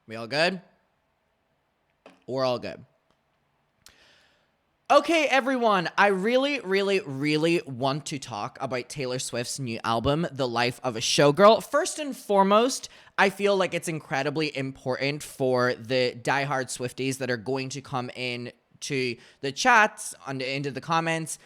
We all good? We're all good. Okay, everyone, I really want to talk about Taylor Swift's new album, The Life of a Showgirl. First and foremost, I feel like it's incredibly important for the diehard Swifties that are going to come in to the chats, into the comments,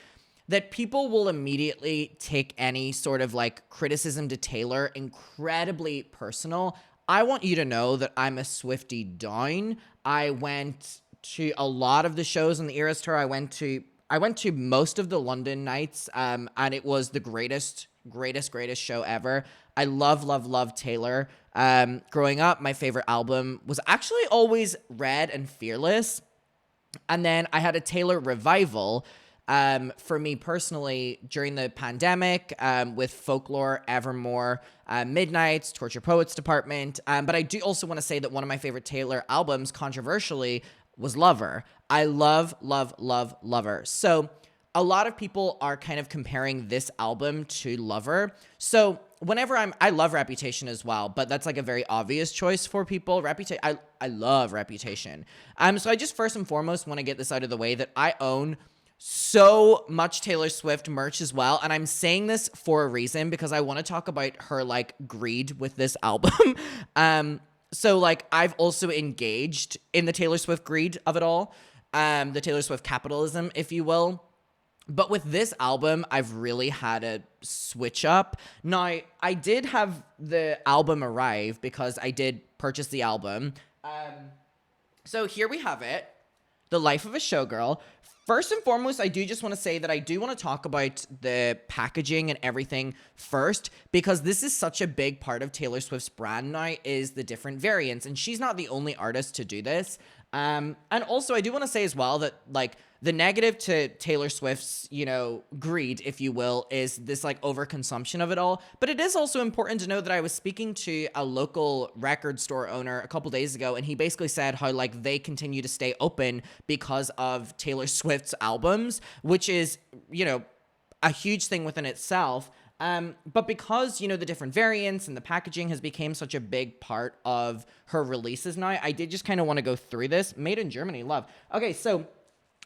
that people will immediately take any sort of like criticism to Taylor incredibly personal. I want you to know that I'm a Swiftie down. I went to a lot of the shows on the Eras tour. I went to most of the London nights, and it was the greatest show ever. I love Taylor. Growing up, my favorite album was actually always Red and Fearless. And then I had a Taylor revival for me personally during the pandemic with Folklore, Evermore, Midnights, Torture Poets Department. But I do also want to say that one of my favorite Taylor albums, controversially, was Lover. I love Lover. So a lot of people are kind of comparing this album to Lover. So whenever I love Reputation as well, but that's like a very obvious choice for people. I love Reputation. So I just first and foremost want to get this out of the way that I own so much Taylor Swift merch as well. And I'm saying this for a reason because I want to talk about her like greed with this album. So like I've also engaged in the Taylor Swift greed of it all. The Taylor Swift capitalism, if you will. But with this album, I've really had a switch up. Now, I did have the album arrive because I did purchase the album. So here we have it, The Life of a Showgirl. First and foremost, I do just want to say that I do want to talk about the packaging and everything first, because this is such a big part of Taylor Swift's brand now, is the different variants. And she's not the only artist to do this. And also, I do want to say as well that, like, the negative to Taylor Swift's, greed, if you will, is this, like, overconsumption of it all. But it is also important to know that I was speaking to a local record store owner a couple days ago, and he basically said how, like, they continue to stay open because of Taylor Swift's albums, which is, a huge thing within itself. But because, the different variants and the packaging has become such a big part of her releases now, I did just kind of want to go through this. Made in Germany, love. Okay, so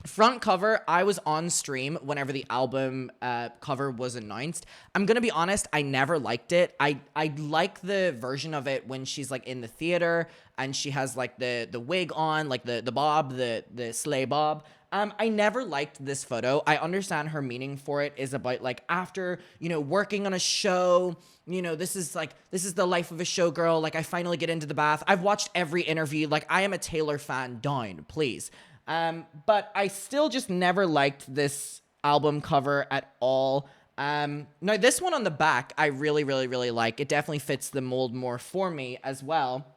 front cover, I was on stream whenever the album cover was announced. I'm going to be honest, I never liked it. I like the version of it when she's like in the theater and she has like the wig on, like the bob, the sleigh bob. I never liked this photo. I understand her meaning for it is about like after, working on a show, this is the life of a showgirl. Like I finally get into the bath. I've watched every interview. Like I am a Taylor fan, down, please. But I still just never liked this album cover at all. Now this one on the back, I really like. It definitely fits the mold more for me as well.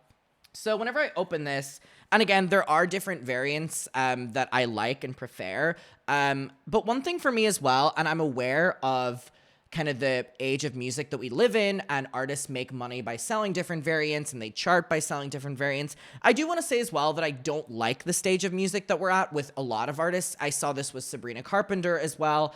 So whenever I open this, and again, there are different variants that I like and prefer. But one thing for me as well, and I'm aware of kind of the age of music that we live in, and artists make money by selling different variants and they chart by selling different variants. I do want to say as well that I don't like the stage of music that we're at with a lot of artists. I saw this with Sabrina Carpenter as well,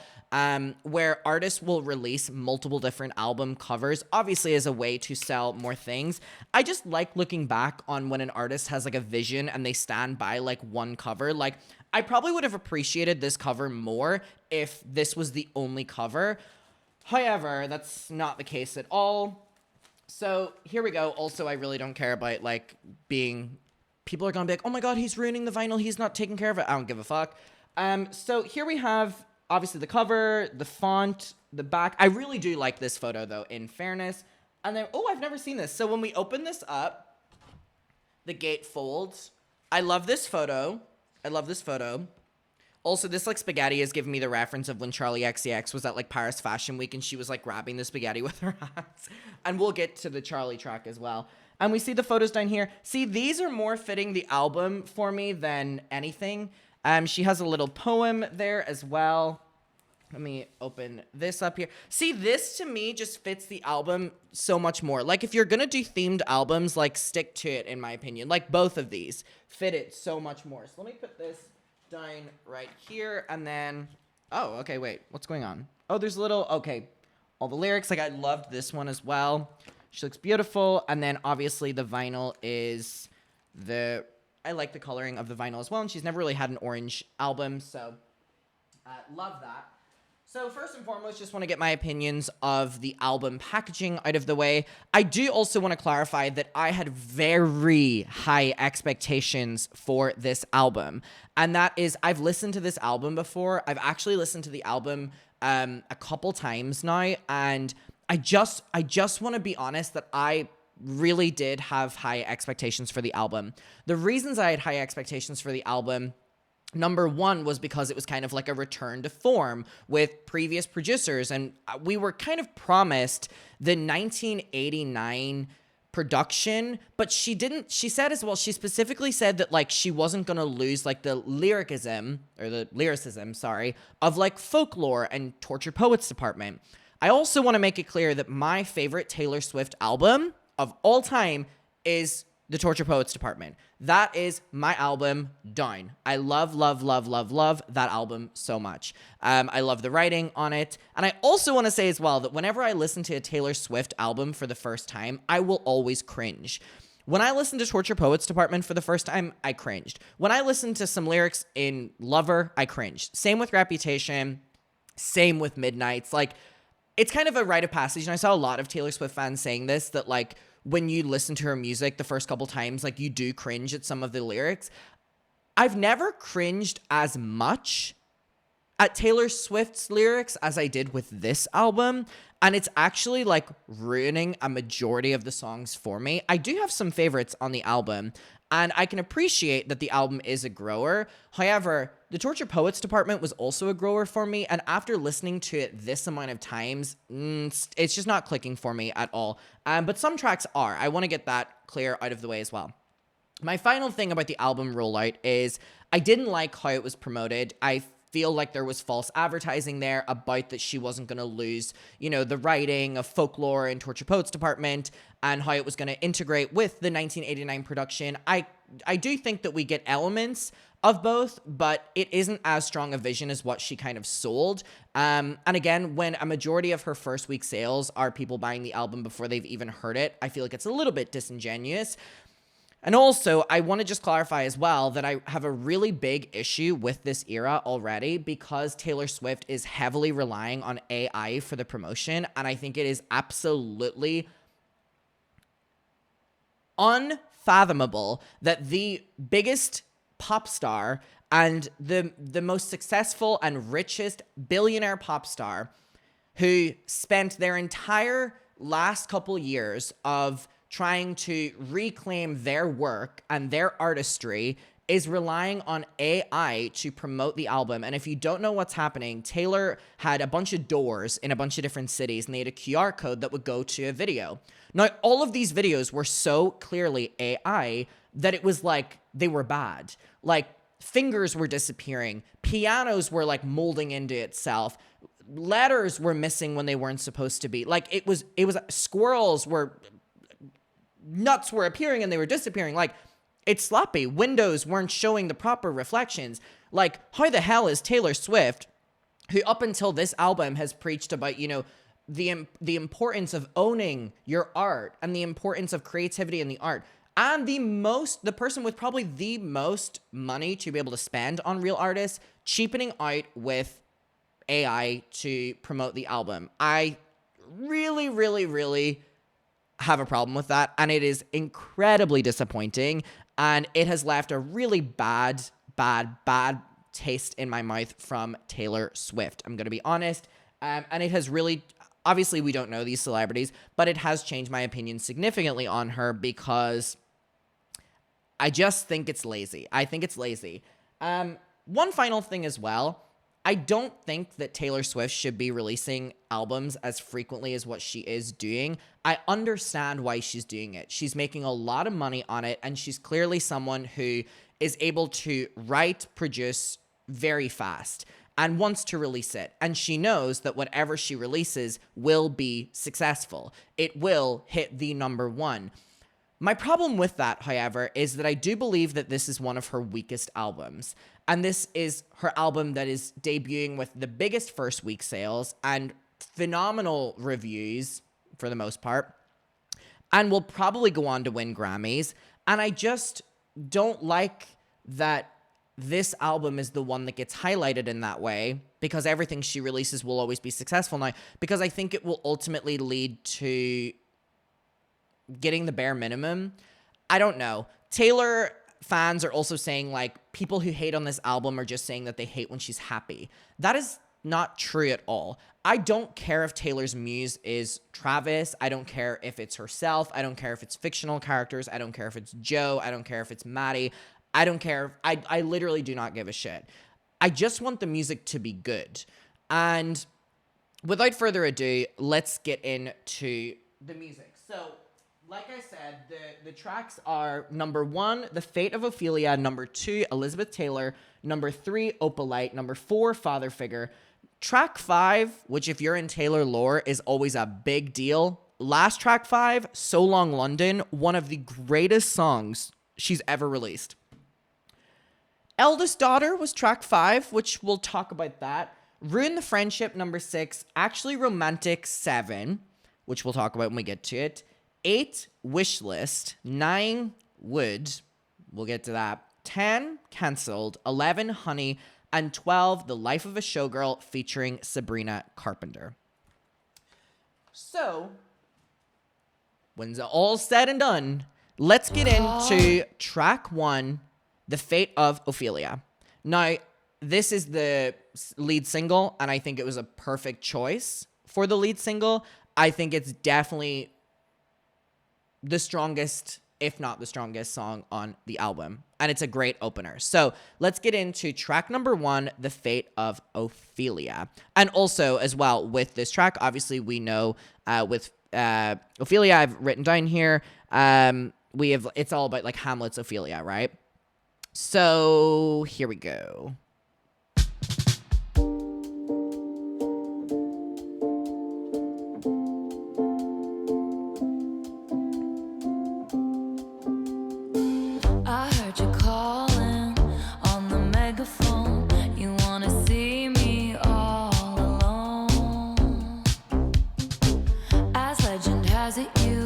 where artists will release multiple different album covers, obviously as a way to sell more things. I just like looking back on when an artist has like a vision and they stand by like one cover. Like I probably would have appreciated this cover more if this was the only cover. However, that's not the case at all. So here we go. Also, I really don't care about like people are gonna be like, oh my god, he's ruining the vinyl, he's not taking care of it. I don't give a fuck. So here we have obviously the cover, the font, the back. I really do like this photo though, in fairness. And then, I've never seen this. So when we open this up, the gate folds. I love this photo. Also, this, like, spaghetti is giving me the reference of when Charlie XCX was at, like, Paris Fashion Week and she was, like, grabbing the spaghetti with her hands. And we'll get to the Charlie track as well. And we see the photos down here. See, these are more fitting the album for me than anything. She has a little poem there as well. Let me open this up here. See, this to me just fits the album so much more. Like, if you're gonna do themed albums, like, stick to it, in my opinion. Like, both of these fit it so much more. So let me put this down right here, and then okay, wait, what's going on? There's a little, all the lyrics. Like I loved this one as well. She looks beautiful. And then obviously the vinyl is I like the coloring of the vinyl as well, and she's never really had an orange album, so love that. So first and foremost, just want to get my opinions of the album packaging out of the way. I do also want to clarify that I had very high expectations for this album. And that is, I've listened to this album before. I've actually listened to the album a couple times now. And I just want to be honest that I really did have high expectations for the album. The reasons I had high expectations for the album, number one, was because it was kind of like a return to form with previous producers, and we were kind of promised the 1989 production, but she said as well, she specifically said that like she wasn't gonna lose like the lyricism, sorry, of like Folklore and Tortured Poets Department. I also want to make it clear that my favorite Taylor Swift album of all time is the Tortured Poets Department. That is my album, down. I love that album so much. I love the writing on it. And I also want to say as well that whenever I listen to a Taylor Swift album for the first time, I will always cringe. When I listened to Tortured Poets Department for the first time, I cringed. When I listened to some lyrics in Lover, I cringed. Same with Reputation, same with Midnights. Like, it's kind of a rite of passage, and I saw a lot of Taylor Swift fans saying this, that like, when you listen to her music the first couple times, like you do cringe at some of the lyrics. I've never cringed as much at Taylor Swift's lyrics as I did with this album. And it's actually like ruining a majority of the songs for me. I do have some favorites on the album, and I can appreciate that the album is a grower. However, the Tortured Poets Department was also a grower for me, and after listening to it this amount of times, it's just not clicking for me at all. But some tracks are. I want to get that clear out of the way as well. My final thing about the album rollout is I didn't like how it was promoted. I feel like there was false advertising there about that she wasn't going to lose, the writing of Folklore and Tortured Poets Department, and how it was going to integrate with the 1989 production. I do think that we get elements of both, but it isn't as strong a vision as what she kind of sold. And again, when a majority of her first week sales are people buying the album before they've even heard it, I feel like it's a little bit disingenuous. And also, I want to just clarify as well that I have a really big issue with this era already because Taylor Swift is heavily relying on AI for the promotion, and I think it is absolutely unfathomable that the biggest pop star and the most successful and richest billionaire pop star who spent their entire last couple years of trying to reclaim their work and their artistry is relying on AI to promote the album. And if you don't know what's happening, Taylor had a bunch of doors in a bunch of different cities, and they had a QR code that would go to a video. Now, all of these videos were so clearly AI that it was like they were bad. Like, fingers were disappearing, pianos were like molding into itself, letters were missing when they weren't supposed to be. Like, it was squirrels were... nuts were appearing and they were disappearing. Like, it's sloppy. Windows weren't showing the proper reflections. Like, how the hell is Taylor Swift, who up until this album has preached about, the importance of owning your art and the importance of creativity in the art, and the person with probably the most money to be able to spend on real artists, cheapening out with AI to promote the album? I really, really, really have a problem with that, and it is incredibly disappointing, and it has left a really bad taste in my mouth from Taylor Swift. I'm going to be honest, and it has really, obviously we don't know these celebrities, but it has changed my opinion significantly on her because I just think it's lazy. I think it's lazy. One final thing as well. I don't think that Taylor Swift should be releasing albums as frequently as what she is doing. I understand why she's doing it. She's making a lot of money on it, and she's clearly someone who is able to write, produce very fast and wants to release it. And she knows that whatever she releases will be successful. It will hit the number one. My problem with that, however, is that I do believe that this is one of her weakest albums. And this is her album that is debuting with the biggest first week sales and phenomenal reviews for the most part, and will probably go on to win Grammys. And I just don't like that this album is the one that gets highlighted in that way, because everything she releases will always be successful now, because I think it will ultimately lead to getting the bare minimum. I don't know. Taylor fans are also saying, like, people who hate on this album are just saying that they hate when she's happy. That is not true at all. I don't care if Taylor's muse is Travis. I don't care if it's herself. I don't care if it's fictional characters. I don't care if it's Joe. I don't care if it's Maddie. I don't care. I literally do not give a shit. I just want the music to be good. And without further ado, let's get into the music. So, like I said, the tracks are number 1, The Fate of Ophelia, number 2, Elizabeth Taylor, number 3, Opalite, number 4, Father Figure. Track 5, which if you're in Taylor lore is always a big deal. Last track 5, So Long London, one of the greatest songs she's ever released. Eldest Daughter was track 5, which we'll talk about that. Ruin the Friendship, number 6. Actually Romantic, 7, which we'll talk about when we get to it. 8, Wish List. 9, Wood. We'll get to that. 10, Cancelled. 11, Honey. And 12, The Life of a Showgirl featuring Sabrina Carpenter. So, when it's all said and done, let's get into track 1, The Fate of Ophelia. Now, this is the lead single, and I think it was a perfect choice for the lead single. I think it's definitely the strongest, if not the strongest song on the album. And it's a great opener. So let's get into track number 1, The Fate of Ophelia. And also, as well, with this track, obviously we know with Ophelia, I've written down here, it's all about like Hamlet's Ophelia, right? So here we go.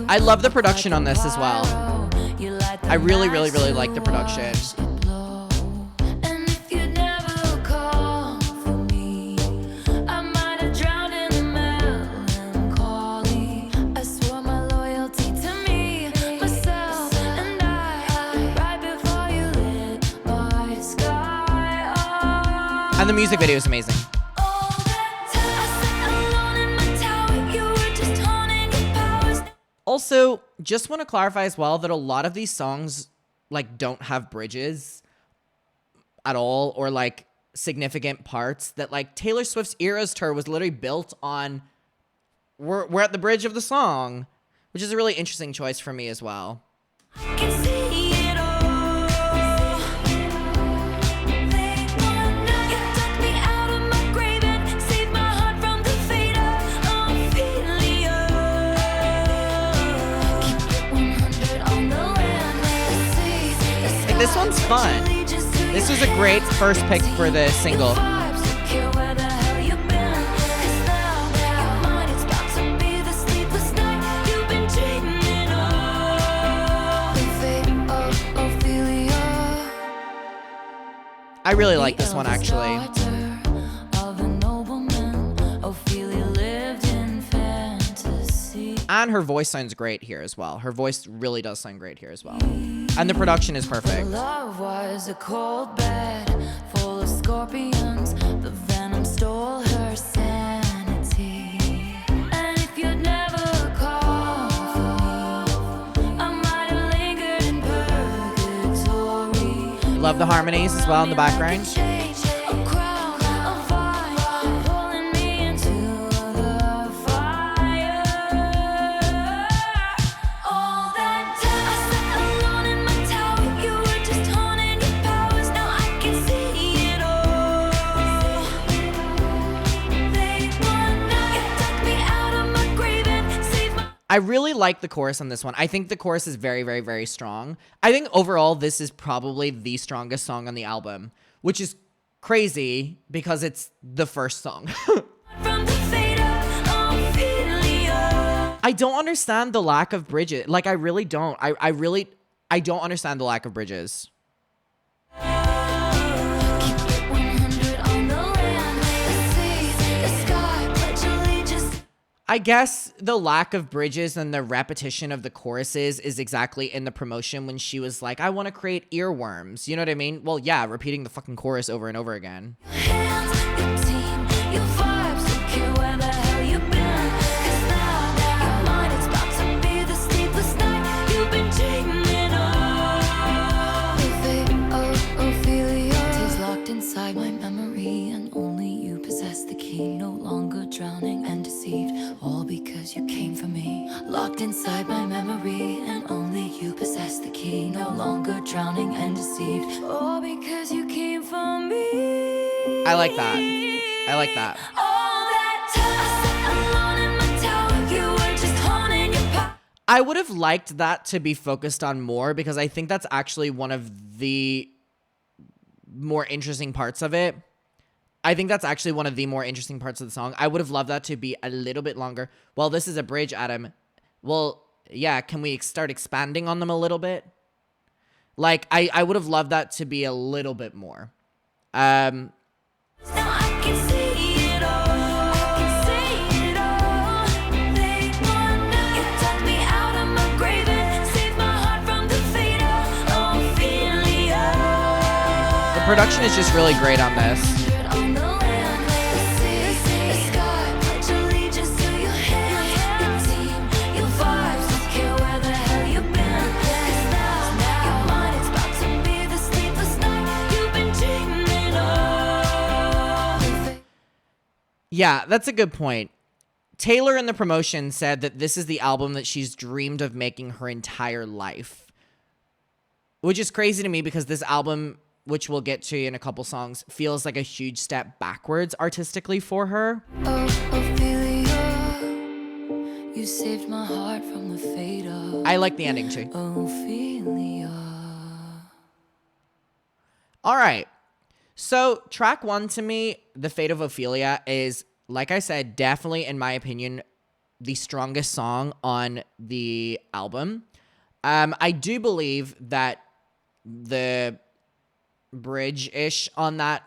I love the production on this as well. I really, really, really like the production. And the music video is amazing. Also, just want to clarify as well that a lot of these songs like don't have bridges at all, or like significant parts. That like Taylor Swift's Eras tour was literally built on we're at the bridge of the song, which is a really interesting choice for me as well. This one's fun. This was a great first pick for the single. I really like this one, actually. And her voice sounds great here as well. Her voice really does sound great here as well. And the production is perfect. Love was a cold bed full of scorpions. The venom stole her sanity. And if you'd never called for me, I might have lingered in purgatory. Love the harmonies as well in the background. I really like the chorus on this one. I think the chorus is very, very, very strong. I think overall, this is probably the strongest song on the album, which is crazy because it's the first song. I don't understand the lack of bridges. Like, I really don't. I really, I don't understand the lack of bridges. Keep it 100 on the land, the sea, the sky, pledge allegiance. I guess the lack of bridges and the repetition of the choruses is exactly in the promotion when she was like, I want to create earworms. You know what I mean? Well, yeah, repeating the fucking chorus over and over again. Hands, your team, your vibes, don't care where the hell you've been. 'Cause now your mind is about to be the sleepless night you've been dreaming of. Ophelia, is locked inside my memory, and only you possess the key. No longer drowning and deceived, all because you came for me. Locked inside my memory, and only you possess the key. No longer drowning and deceived, all because you came for me. I like that. I like that. All that time I sat alone in my tower, you were just honing your power. I would have liked that to be focused on more because I think that's actually one of the more interesting parts of it. I think that's actually one of the more interesting parts of the song. I would have loved that to be a little bit longer. Well, this is a bridge, Adam. Well, yeah, can we start expanding on them a little bit? Like, I would have loved that to be a little bit more. Now I can see it all. I can see it all. They wonder you took me out of my grave and saved my heart from the fate of Ophelia. The production is just really great on this. On the land, the sea, the sky, pledge allegiance to your hands, your team, your vibes, don't care where the hell you've been. 'Cause now your mind is about to be the sleepless night you've been dreaming of. Yeah, that's a good point. Taylor in the promotion said that this is the album that she's dreamed of making her entire life. Which is crazy to me because this album, which we'll get to in a couple songs, feels like a huge step backwards artistically for her. Ophelia, you saved my heart from the fate of I like the ending too. Ophelia. All right. So track 1 to me, The Fate of Ophelia, is, like I said, definitely, in my opinion, the strongest song on the album. I do believe that the bridge-ish on that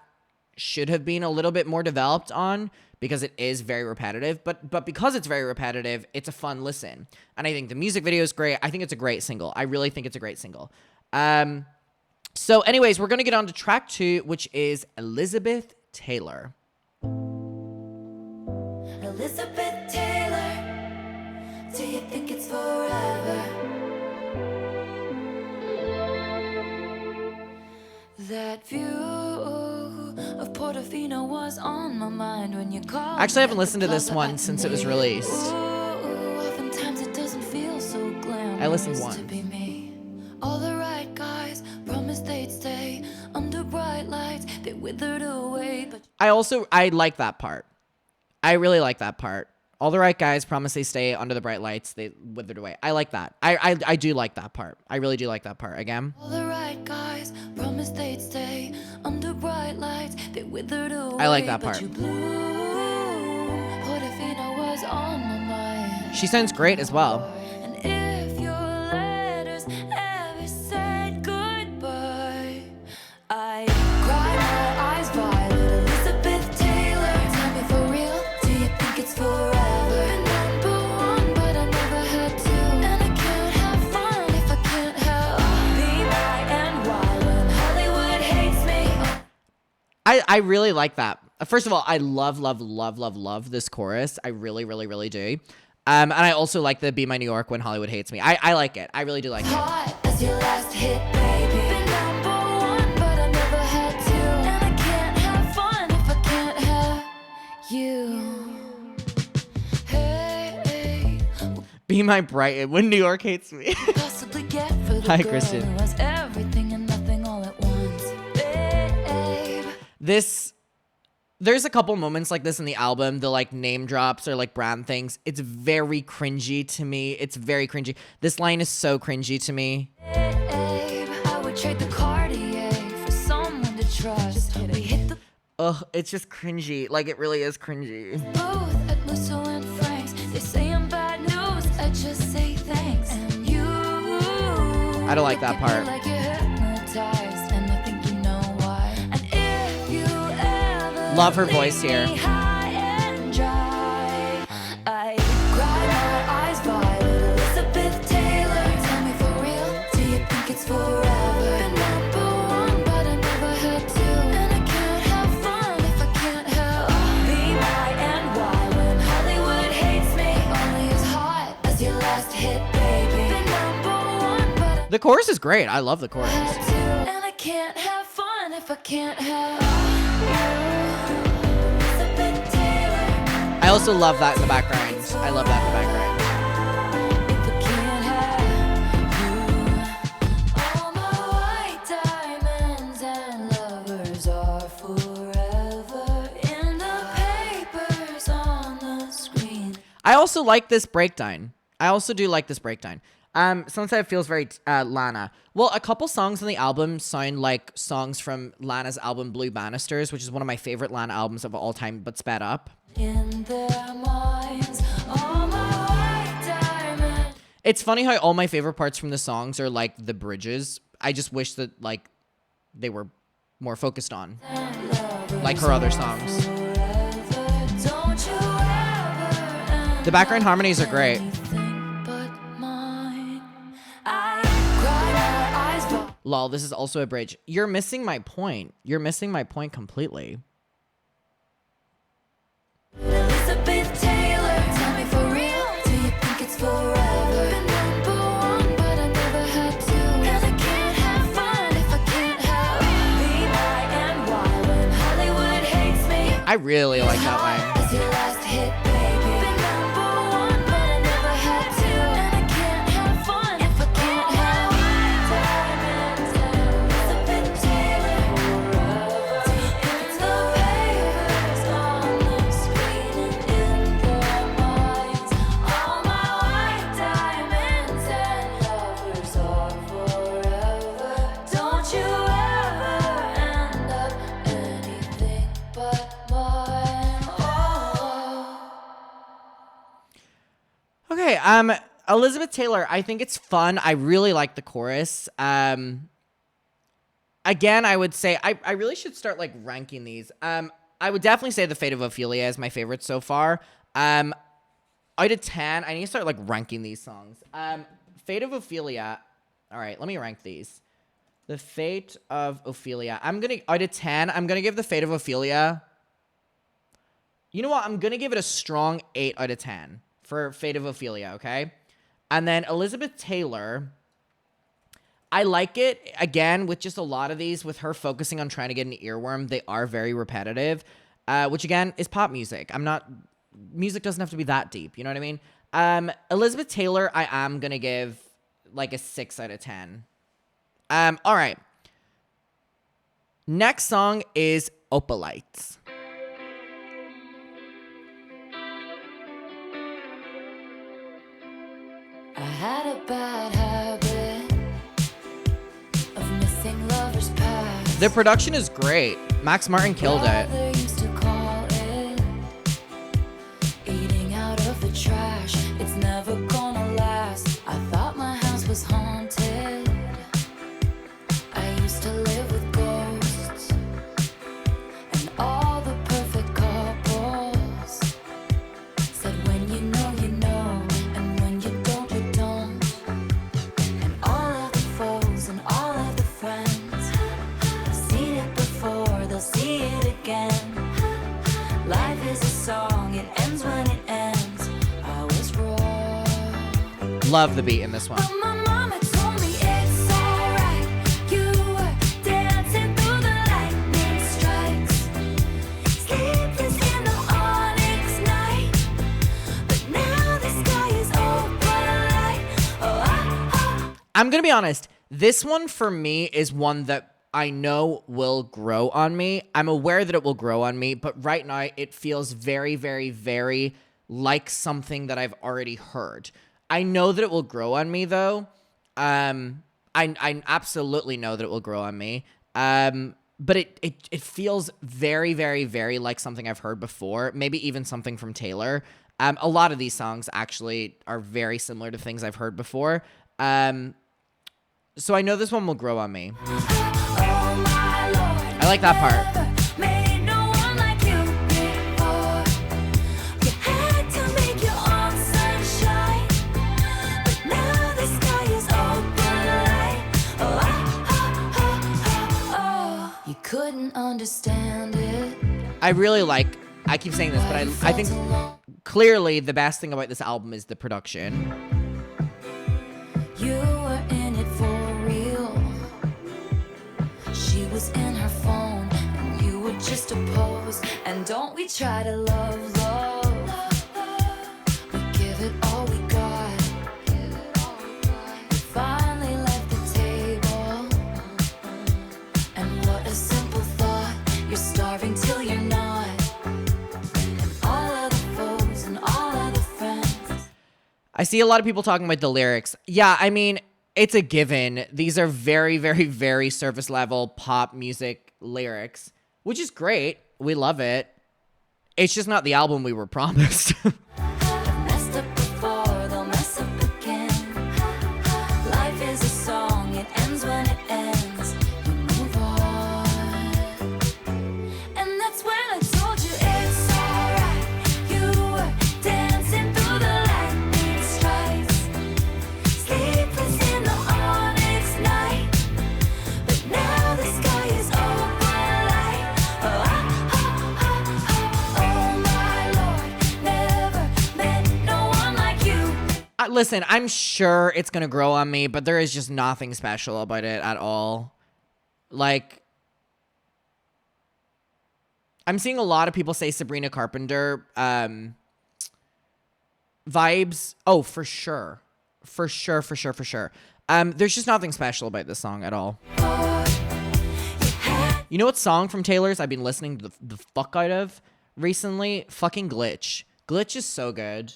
should have been a little bit more developed on because it is very repetitive. But because it's very repetitive, it's a fun listen. And I think the music video is great. I think it's a great single. I really think it's a great single. So anyways, we're going to get on to track 2, which is Elizabeth Taylor. Elizabeth Taylor, do you think it's forever? That view of Portofino was on my mind when you called. Actually, I haven't listened to this one since it was released. Oftentimes it doesn't feel so glamorous. I listened once. To be me. All the right guys promised they'd stay under bright lights. They withered away, but I like that part. I really like that part. All the right guys promise they stay under the bright lights. They withered away. I like that. I do like that part. I really do like that part. Again. all the right guys promised they'd stay under bright lights. They withered away. I like that but part. You blew. Portofino was on my mind. She sounds great as well. And if your letters ever said goodbye, I cried my eyes violet. Elizabeth Taylor, tell me for real, do you think it's forever? Number one, but I never had to. And I can't have fun if I can't have be my and why when Hollywood hates me. I really like that. First of all, I love this chorus. I really, really, really do. And I also like the Be My New York when Hollywood hates me. I like it. I really do like it. Hot as your last hit, baby. Been number one, but I never had to. And I can't have fun if I can't have you. Hey, Be My Bright when New York hates me. possibly get for the Hi, girl Kristen. who has everything and nothing all at once, babe. There's a couple moments like this in the album, the like name drops or like brand things. It's very cringy to me. It's very cringy. This line is so cringy to me. Babe, I would trade the Cartier for someone to trust. We hit the Ugh, it's just cringy. Like, it really is cringy. booth at Musso and Frank's. They say I'm bad news, I just say thanks. And you I don't like that part. Like you're hypnotized, and I think you know why. And if you ever Love her voice here. leave me high and dry, I cry my eyes violet. Elizabeth Taylor, tell me for real, do you think it's forever? Been number one, but I never had to. And I can't have fun if I can't have be my and why. When Hollywood hates me, only as hot as your last hit, baby. Been number one, but I The chorus is great. I love the chorus. had to. And I can't have fun if I can't have you. Elizabeth Taylor. I also love that in the background. I love that in the background. If I can't have you, all my white diamonds and lovers are forever in the papers on the screen. I also like this breakdown. I also do like this breakdown. Sometimes it feels very Lana. Well, a couple songs on the album sound like songs from Lana's album Blue Bannisters, which is one of my favorite Lana albums of all time, but sped up. In their minds, all my white diamonds. It's funny how all my favorite parts from the songs are like the bridges. I just wish that like they were more focused on, like her other songs. The background harmonies are great. Lol, this is also a bridge. You're missing my point. You're missing my point completely. Elizabeth Taylor, tell me for real, do you think it's forever? Been number one, but I never had to. And I can't have fun if I can't have be my and why. When Hollywood hates me, I really like that line. as your last hit, baby. Been number one, but I never had to. And I can't have fun if I can't have diamonds and Elizabeth Taylor. It's the papers on the screen and in their minds. All my white diamonds and lovers are forever. Don't you ever end up anything but mine. Oh. Okay, Elizabeth Taylor, I think it's fun. I really like the chorus. Again, I would say I really should start like ranking these. I would definitely say The Fate of Ophelia is my favorite so far. Out of 10, I need to start like ranking these songs. Fate of Ophelia. All right, let me rank these. The Fate of Ophelia. Out of 10, I'm gonna give The Fate of Ophelia. You know what? I'm gonna give it a strong 8 out of 10 for Fate of Ophelia, okay? And then Elizabeth Taylor, I like it, again, with just a lot of these, with her focusing on trying to get an earworm. They are very repetitive, which, again, is pop music. Music doesn't have to be that deep, you know what I mean? Elizabeth Taylor, I am going to give, like, a 6 out of 10. All right. Next song is Opalites. I had a bad habit of missing lovers past. The production is great. Max Martin killed it. Brother used to call it eating out of the trash. It's never gonna last. I thought my house was haunted. I used to live with ghosts and all the perfect couples said when you know, and when you don't, you don't. And all of the foes and all of the friends have seen it before, they'll see it again. Life is a song, it ends when it ends. I was wrong. Love the beat in this one. But my mama told me it's alright. You were dancing through the lightning strikes, sleepless in the onyx night. But now the sky is opalite. Oh. I'm going to be honest. This one for me is one that I know will grow on me. I'm aware that it will grow on me, but right now it feels very, very, very like something that I've already heard. I know that it will grow on me, though. I absolutely know that it will grow on me. But it feels very, very, very like something I've heard before. Maybe even something from Taylor. A lot of these songs actually are very similar to things I've heard before. So I know this one will grow on me. Oh my Lord, I like that part. never made no one like you before. You had to make your own sunshine, but now the sky is open light. Oh, oh, oh, oh, oh. You couldn't understand it. I really like, I keep saying this, but I think clearly the best thing about this album is the production. You were in it for real. She was in her phone, and you were just a pose. And don't we try to love, love? We give it all we got. You finally left the table. And what a simple thought. You're starving till you're not. And all of the foes and all of the friends. I see a lot of people talking about the lyrics. Yeah, I mean, it's a given. These are very, very, very surface level pop music lyrics, which is great. We love it. It's just not the album we were promised. Messed up before, they'll mess up again. Life is a song, it ends when it ends. You move on. And that's when I told you it's alright. You were dancing through the lightning strikes. Sleepless in the onyx night. But now the sky is open light. Oh, oh my Lord, never met no one like you. Listen, I'm sure it's going to grow on me, but there is just nothing special about it at all. Like, I'm seeing a lot of people say Sabrina Carpenter vibes. Oh, for sure. For sure. There's just nothing special about this song at all. You know what song from Taylor's I've been listening to the fuck out of recently? Fucking Glitch. Glitch is so good.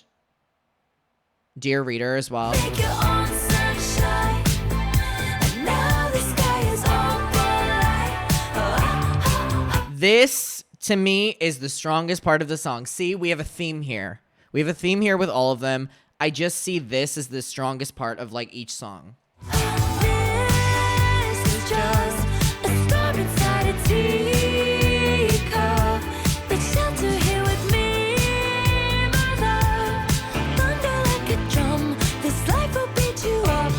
Dear Reader as well. Make your own sunshine. And now the sky is open light. Oh, This, to me, is the strongest part of the song. See, we have a theme here. We have a theme here with all of them. I just see this as the strongest part of, like, each song. this is just a storm inside a teacup. But shelter here with me, my love. Thunder like a drum. This life will beat you up.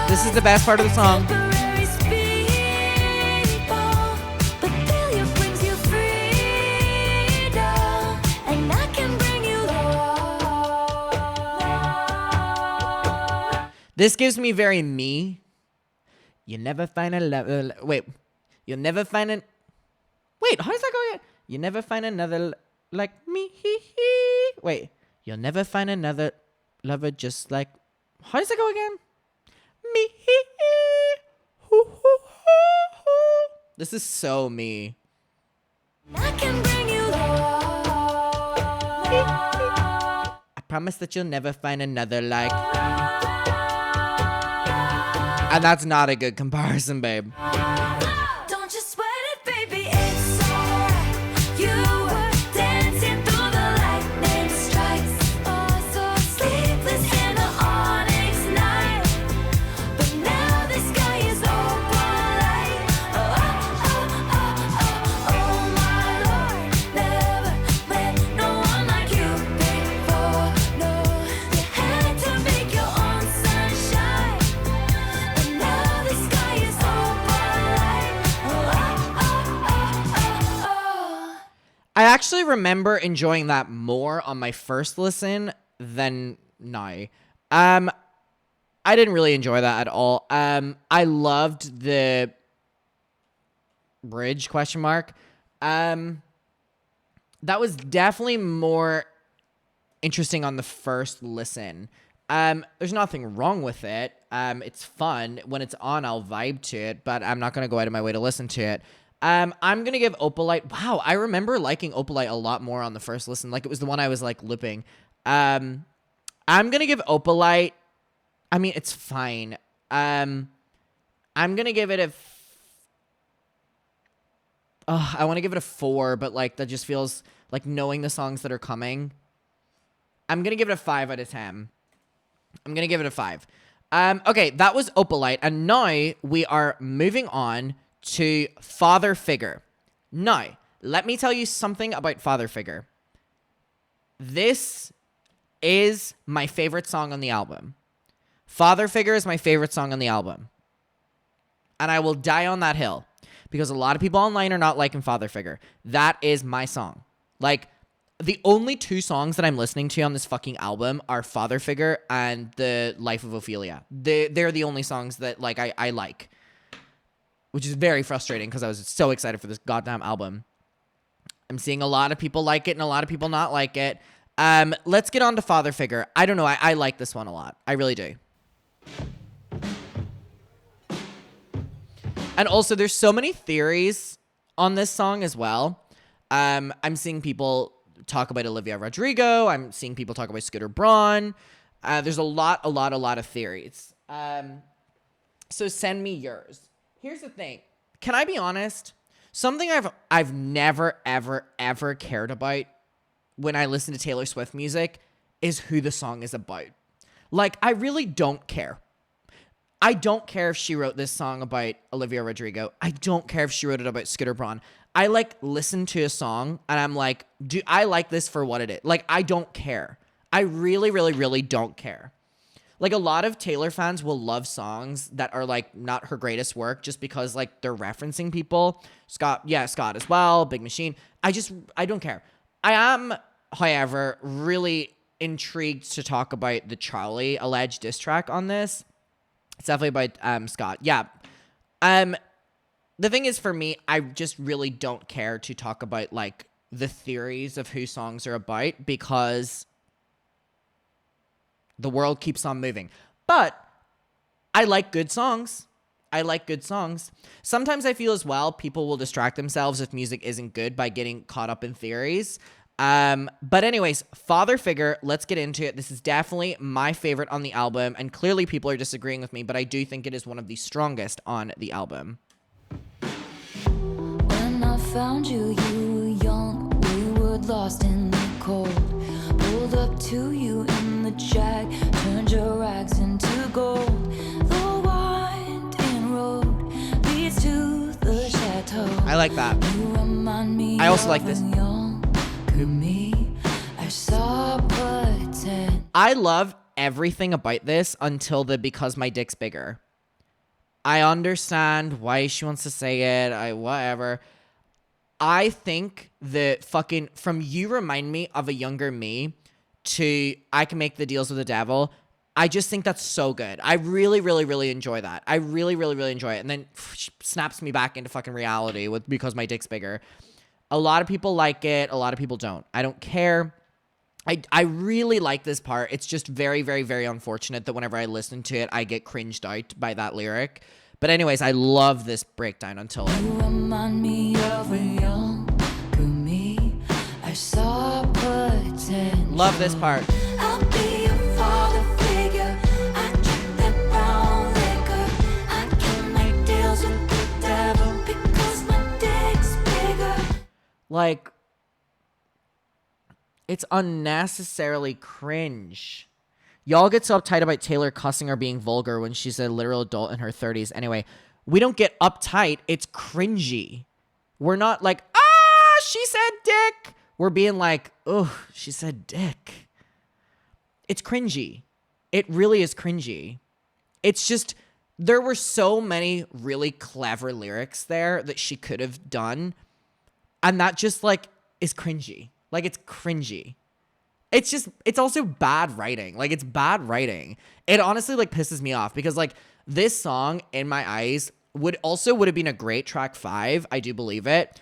This is the best part of the song. Temporary speedball, but failure brings you freedom, and I can bring you love. This gives me very me. You never find a love. Wait. You'll never find an. Wait, how does that go again? You never find another like me. Wait. You'll never find another lover just like. How does that go again? Me. This is so me. I can bring you love. I promise that you'll never find another like. And that's not a good comparison, babe. Don't you sweat it, baby, it's alright. You were dancing through the lightning strikes. Oh, so sleepless in the onyx night. But now the sky is open light. Oh, my Lord, never met no one like you before. No, you had to make your own sunshine. But now the sky is open light. Oh. I actually remember enjoying that more on my first listen than now. I didn't really enjoy that at all. I loved the bridge ? That was definitely more interesting on the first listen. There's nothing wrong with it. It's fun. When it's on, I'll vibe to it, but I'm not going to go out of my way to listen to it. I'm going to give Opalite. Wow, I remember liking Opalite a lot more on the first listen. Like, it was the one I was, like, looping. I'm going to give Opalite. I mean, it's fine. I'm going to give it a. I want to give it a 4, but, like, that just feels like knowing the songs that are coming. I'm going to give it a 5 out of 10. I'm going to give it a 5. Okay, that was Opalite. And now we are moving on to Father Figure. Now, let me tell you something about Father Figure. This is my favorite song on the album. Father Figure is my favorite song on the album. And I will die on that hill because a lot of people online are not liking Father Figure. That is my song. Like, the only 2 songs that I'm listening to on this fucking album are Father Figure and The Life of Ophelia. They're the only songs that, like, I like, which is very frustrating because I was so excited for this goddamn album. I'm seeing a lot of people like it and a lot of people not like it. Let's get on to Father Figure. I don't know. I like this one a lot. I really do. And also, there's so many theories on this song as well. I'm seeing people talk about Olivia Rodrigo. I'm seeing people talk about Scooter Braun. There's a lot of theories. So send me yours. Here's the thing. Can I be honest? Something I've never, ever cared about when I listen to Taylor Swift music is who the song is about. Like, I really don't care. I don't care if she wrote this song about Olivia Rodrigo. I don't care if she wrote it about Scooter Braun. I, like, listen to a song, and I'm like, do I like this for what it is? Like, I don't care. I really don't care. Like, a lot of Taylor fans will love songs that are, like, not her greatest work just because, like, they're referencing people. Scott as well, Big Machine. I don't care. I am, however, really intrigued to talk about the Charlie alleged diss track on this. It's definitely about Scott. Yeah. The thing is, for me, I just really don't care to talk about, like, the theories of who songs are about because the world keeps on moving. But I like good songs. Sometimes I feel as well people will distract themselves if music isn't good by getting caught up in theories. But anyways, Father Figure, let's get into it. This is definitely my favorite on the album, and clearly people are disagreeing with me, but I do think it is one of the strongest on the album. When I found you, you were young, wayward, lost in the cold. Pulled up to you in the Jag, turned your rags into gold. The winding road leads to the chateau. I like that. You remind me I also like this. Me, I saw pretend. I love everything about this until the because my dick's bigger. I understand why she wants to say it. Whatever. I think that fucking from you remind me of a younger me to I can make the deals with the devil. I just think that's so good. I really enjoy that. I really enjoy it. And then snaps me back into fucking reality with because my dick's bigger. A lot of people like it. A lot of people don't. I don't care. I really like this part. It's just very unfortunate that whenever I listen to it, I get cringed out by that lyric. But anyways, I love this breakdown until it. You remind me of a younger me. I saw potential. Love this part. I'll be a father figure. I drink that brown liquor. I can make deals with the devil because my dick's bigger. Like, it's unnecessarily cringe. Y'all get so uptight about Taylor cussing or being vulgar when she's a literal adult in her 30s. Anyway, we don't get uptight. It's cringy. We're not like, she said dick. We're being like, oh, she said dick. It's cringy. It really is cringy. It's just, there were so many really clever lyrics there that she could have done. And that just, like, is cringy. Like, it's cringy. It's just, it's also bad writing. Like, it's bad writing. It honestly, like, pisses me off because, like, this song, in my eyes, would have been a great track 5. I do believe it.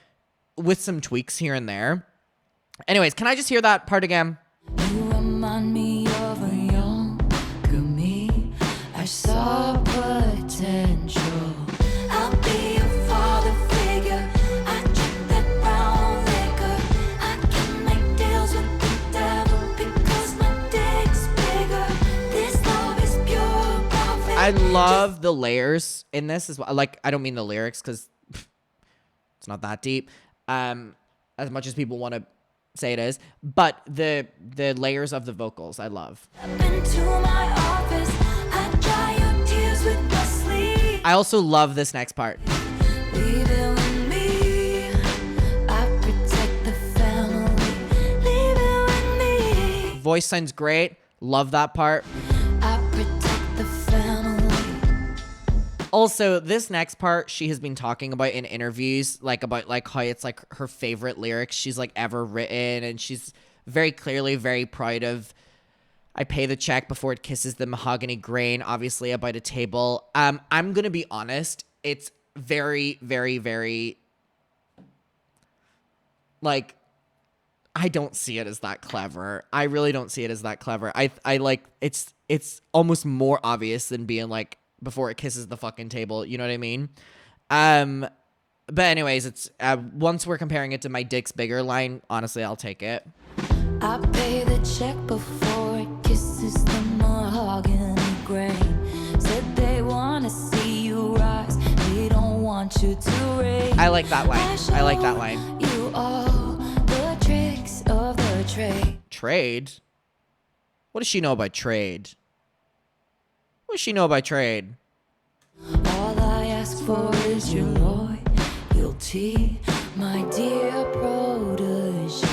With some tweaks here and there. Anyways, can I just hear that part again? You remind me of a younger me. I saw potential. I'll be a father figure. I drink that brown liquor. I can make deals with the devil because my dick's bigger. This love is pure profit. I love the layers in this as well. Like, I don't mean the lyrics because it's not that deep. As much as people want to say it is, but the layers of the vocals I love. Into my office, I dry your tears with my sleep. I also love this next part. Leave it with me. I protect the family. Leave it with me. Voice sounds great. Love that part. I protect the family. Also, this next part she has been talking about in interviews, like about like how it's like her favorite lyrics she's like ever written, and she's very clearly very proud of I pay the check before it kisses the mahogany grain, obviously about a table. I'm gonna be honest, it's very, very, very like I don't see it as that clever. I really don't see it as that clever. I like it's almost more obvious than being like before it kisses the fucking table. You know what I mean? But anyways, it's once we're comparing it to my dick's bigger line, honestly, I'll take it. I pay the check before it kisses the mahogany grain. Said they wanna see you rise, they don't want you to raise. I like that line. I like that line. You all the tricks of the trade. Trade? What does she know about trade? What does she know about trade? All I ask for is your loyalty, my dear protege.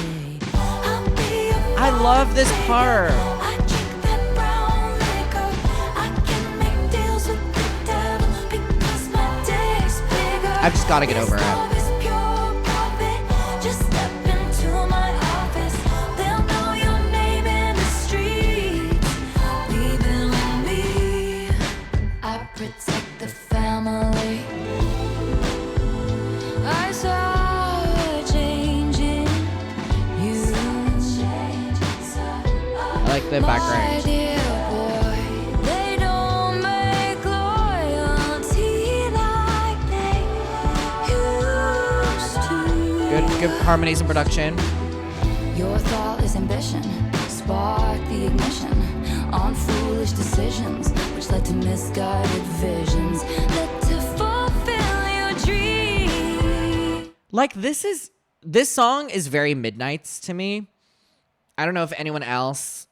I'll be your I love this part. I drink that brown liquor. I can make deals with the devil because my dick's bigger. I've just gotta get over This it. love is pure profit. Just step into my office. They'll know your name in the streets. Leave it with me. I protect the family. I saw a change in you. I like the My background. dear boy, they don't make loyalty like they used to. Good harmonies and production. Your thought is ambition, spark the ignition on foolish decisions, which led to misguided visions, led to fulfill your dream. Like this song is very Midnight's to me. I don't know if anyone else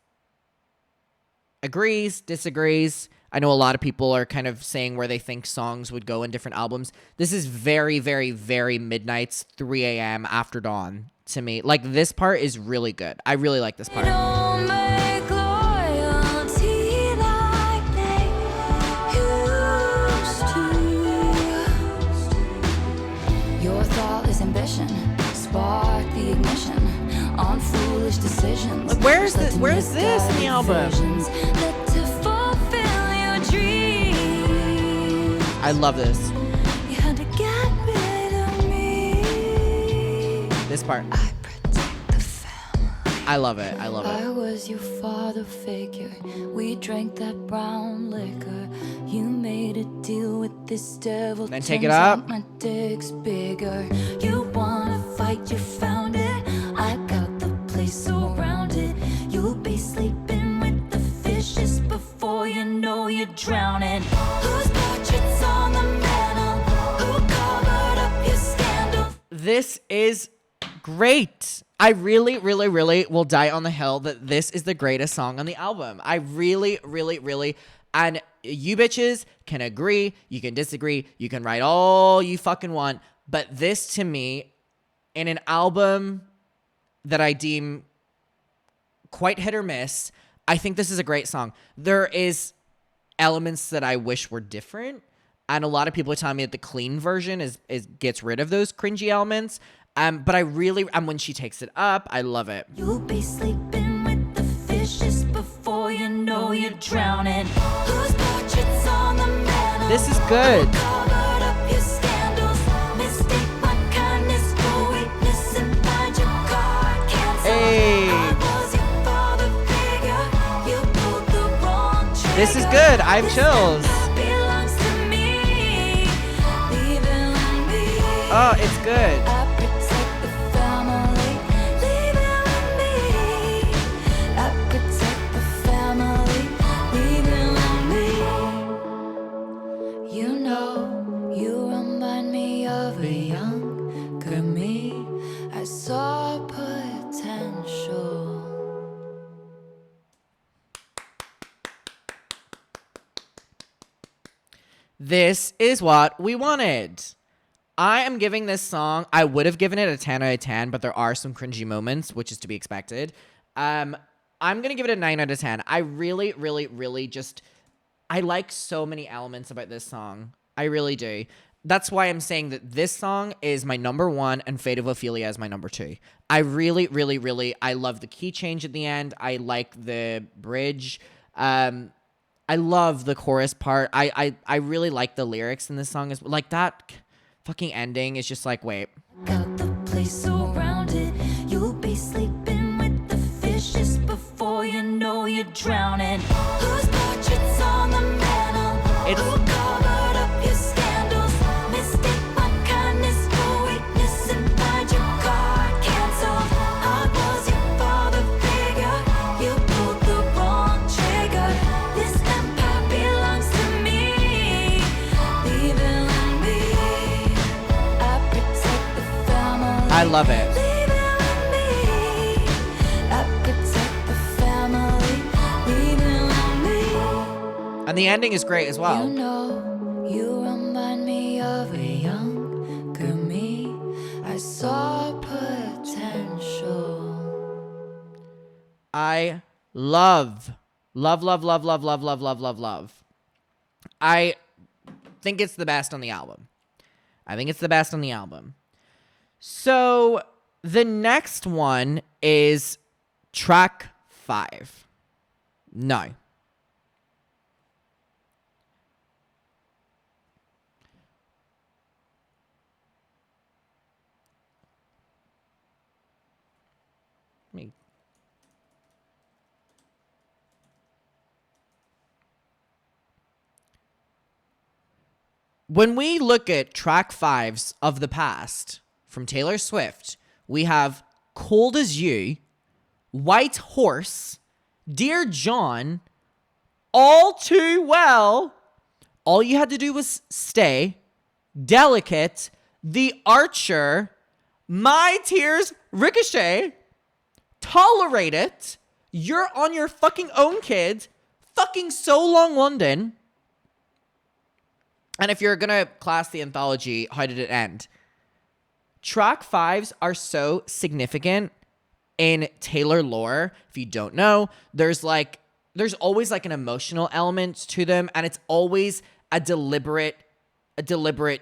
agrees, disagrees. I know a lot of people are kind of saying where they think songs would go in different albums. This is very, very, very Midnight's 3 a.m. After Dawn to me. Like this part is really good. I really like this part. Don't make loyalty like they used to. Your thought is ambition, spark the ignition on foolish decisions. Like, where's which led to this in the misguided album? visions, led to fulfill your dreams. I love this. You had to get rid of me. This part. I protect the family. I love it. I love I it. was your father figure. We drank that brown liquor. You made a deal with this devil. Then take it Turns up. out my dick's bigger. You wanna fight, you found it. I got the place surrounded. You'll be sleeping with the fishes before you know you're drowning. Whose portraits on the mantle? Who covered up your scandal? This is great. I really, really, really will die on the hill that this is the greatest song on the album. I really, really, really, and you bitches can agree, you can disagree, you can write all you fucking want, but this to me, in an album that I deem quite hit or miss, I think this is a great song. There is elements that I wish were different, and a lot of people are telling me that the clean version is gets rid of those cringy elements. But I really, when she takes it up, I love it. You'll be sleeping with the fishes before you know you're drowning. Whose portraits on the mantle? This is good. Covered up your scandals. Mistake my kindness for weakness and find your card cancelled. Hey. I was your father figure. You pulled the wrong trigger. This is good. I have chills. That belongs to me. Leave it with me. Oh, it's good. I protect the family. Leave it with me. I protect the family. Leave it with me. You know, you remind me of a younger me. I saw potential. This is what we wanted. I am giving this song, I would have given it a 10 out of 10, but there are some cringy moments, which is to be expected. I'm going to give it a 9 out of 10. I really, really, really just, I like so many elements about this song. I really do. That's why I'm saying that this song is my number 1 and Fate of Ophelia is my number 2. I really, really, really, I love the key change at the end. I like the bridge. I love the chorus part. I really like the lyrics in this song. Like that fucking ending is just like, wait. Got the place surrounded. You'll be sleeping with the fishes before you know you're drowning. Whose portraits on the mantle? Who covered up your scandals? Mistake my kindness for weakness and find your card canceled. I was your father figure. You pulled the wrong trigger. This empire belongs to me. Leave it with me. I protect the family. I love it. Leave it with me. I protect the family. Leave it with me. And the ending is great as You well. know, you remind me of a younger me. I saw potential. I love. I think it's the best on the album. So the next one is track 5. No. Me. When we look at track 5s of the past from Taylor Swift, we have Cold as You, White Horse, Dear John, All Too Well, All You Had to Do Was Stay, Delicate, The Archer, My Tears Ricochet, Tolerate It, You're on Your Fucking Own Kid, fucking So Long London. And if you're gonna class the anthology, How Did It End? Track 5s are so significant in Taylor lore. If you don't know, there's always like an emotional element to them, and it's always a deliberate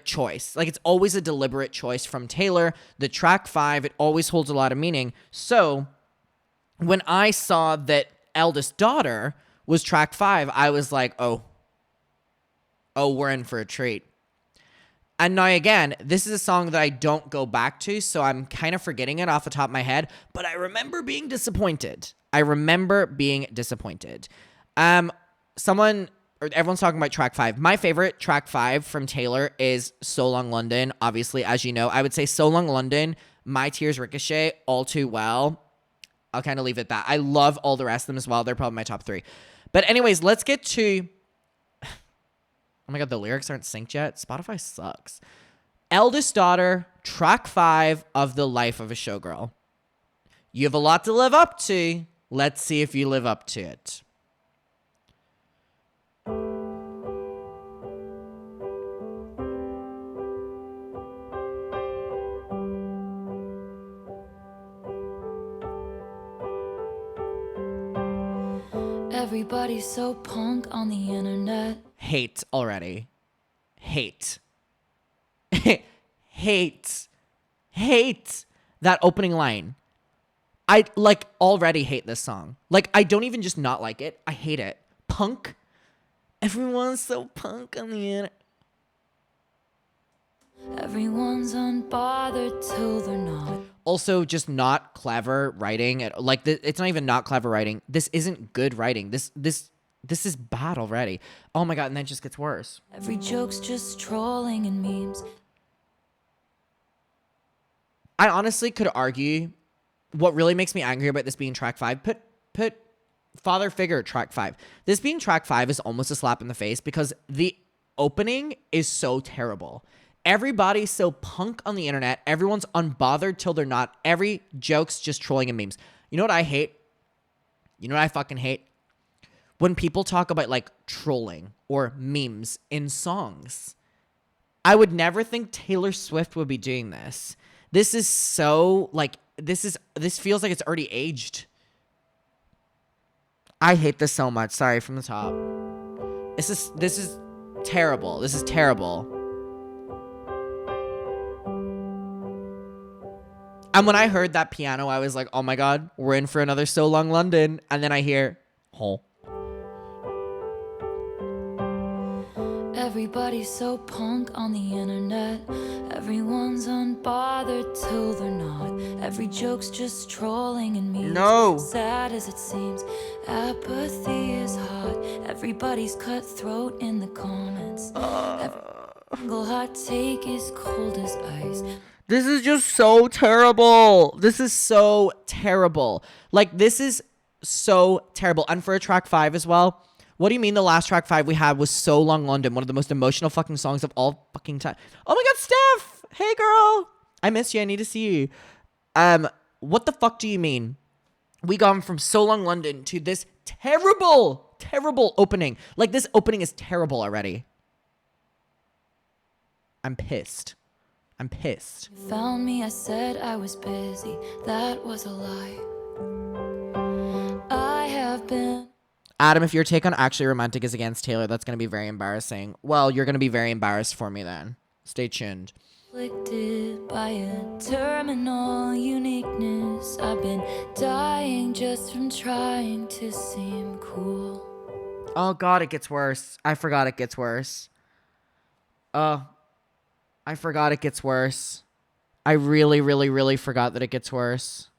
choice. Like it's always a deliberate choice from Taylor. The track 5, it always holds a lot of meaning. So when I saw that Eldest Daughter was track 5, I was like, oh, we're in for a treat. And now again, this is a song that I don't go back to, so I'm kind of forgetting it off the top of my head, but I remember being disappointed. Everyone's talking about track 5. My favorite track 5 from Taylor is So Long London. Obviously, as you know, I would say So Long London, My Tears Ricochet, All Too Well. I'll kind of leave it at that. I love all the rest of them as well. They're probably my top 3. But anyways, let's get to... Oh my god, the lyrics aren't synced yet. Spotify sucks. Eldest Daughter, track 5 of The Life of a Showgirl. You have a lot to live up to. Let's see if you live up to it. Everybody's so punk on the internet. Hate already. Hate that opening line. I already hate this song. I don't even just not like it. I hate it. Punk. Everyone's so punk on the internet. Everyone's unbothered till they're not. Also, just not clever writing. It's not even not clever writing. This isn't good writing. This is bad already. Oh my god, and then it just gets worse. Every joke's just trolling and memes. I honestly could argue what really makes me angry about this being track 5. Put Father Figure track 5. This being track 5 is almost a slap in the face because the opening is so terrible. Everybody's so punk on the internet. Everyone's unbothered till they're not. Every joke's just trolling and memes. You know what I hate? You know what I fucking hate? when people talk about like trolling or memes in songs. I would never think Taylor Swift would be doing this. This is so like this feels like it's already aged. I hate this so much. Sorry, from the top. This is terrible. This is terrible. And when I heard that piano, I was like, oh my God, we're in for another So Long London. And then I hear, oh. Everybody's so punk on the internet. Everyone's unbothered till they're not. Every joke's just trolling and me. No. Sad as it seems, apathy is hot. Everybody's cutthroat in the comments. Every single hot take is cold as ice. This is just so terrible. This is so terrible. Like, this is so terrible. And for a track 5 as well. What do you mean the last track 5 we had was So Long London, one of the most emotional fucking songs of all fucking time? Oh my God, Steph! Hey, girl! I miss you. I need to see you. What the fuck do you mean? We gone from So Long London to this terrible, terrible opening. Like, this opening is terrible already. I'm pissed. I'm pissed. You found me, I said I was busy. That was a lie. I have been... Adam, if your take on Actually Romantic is against Taylor, that's going to be very embarrassing. Well, you're going to be very embarrassed for me then. Stay tuned. Afflicted by a terminal uniqueness. I've been dying just from trying to seem cool. Oh, God, it gets worse. I forgot it gets worse. I forgot it gets worse. I really, really, really forgot that it gets worse.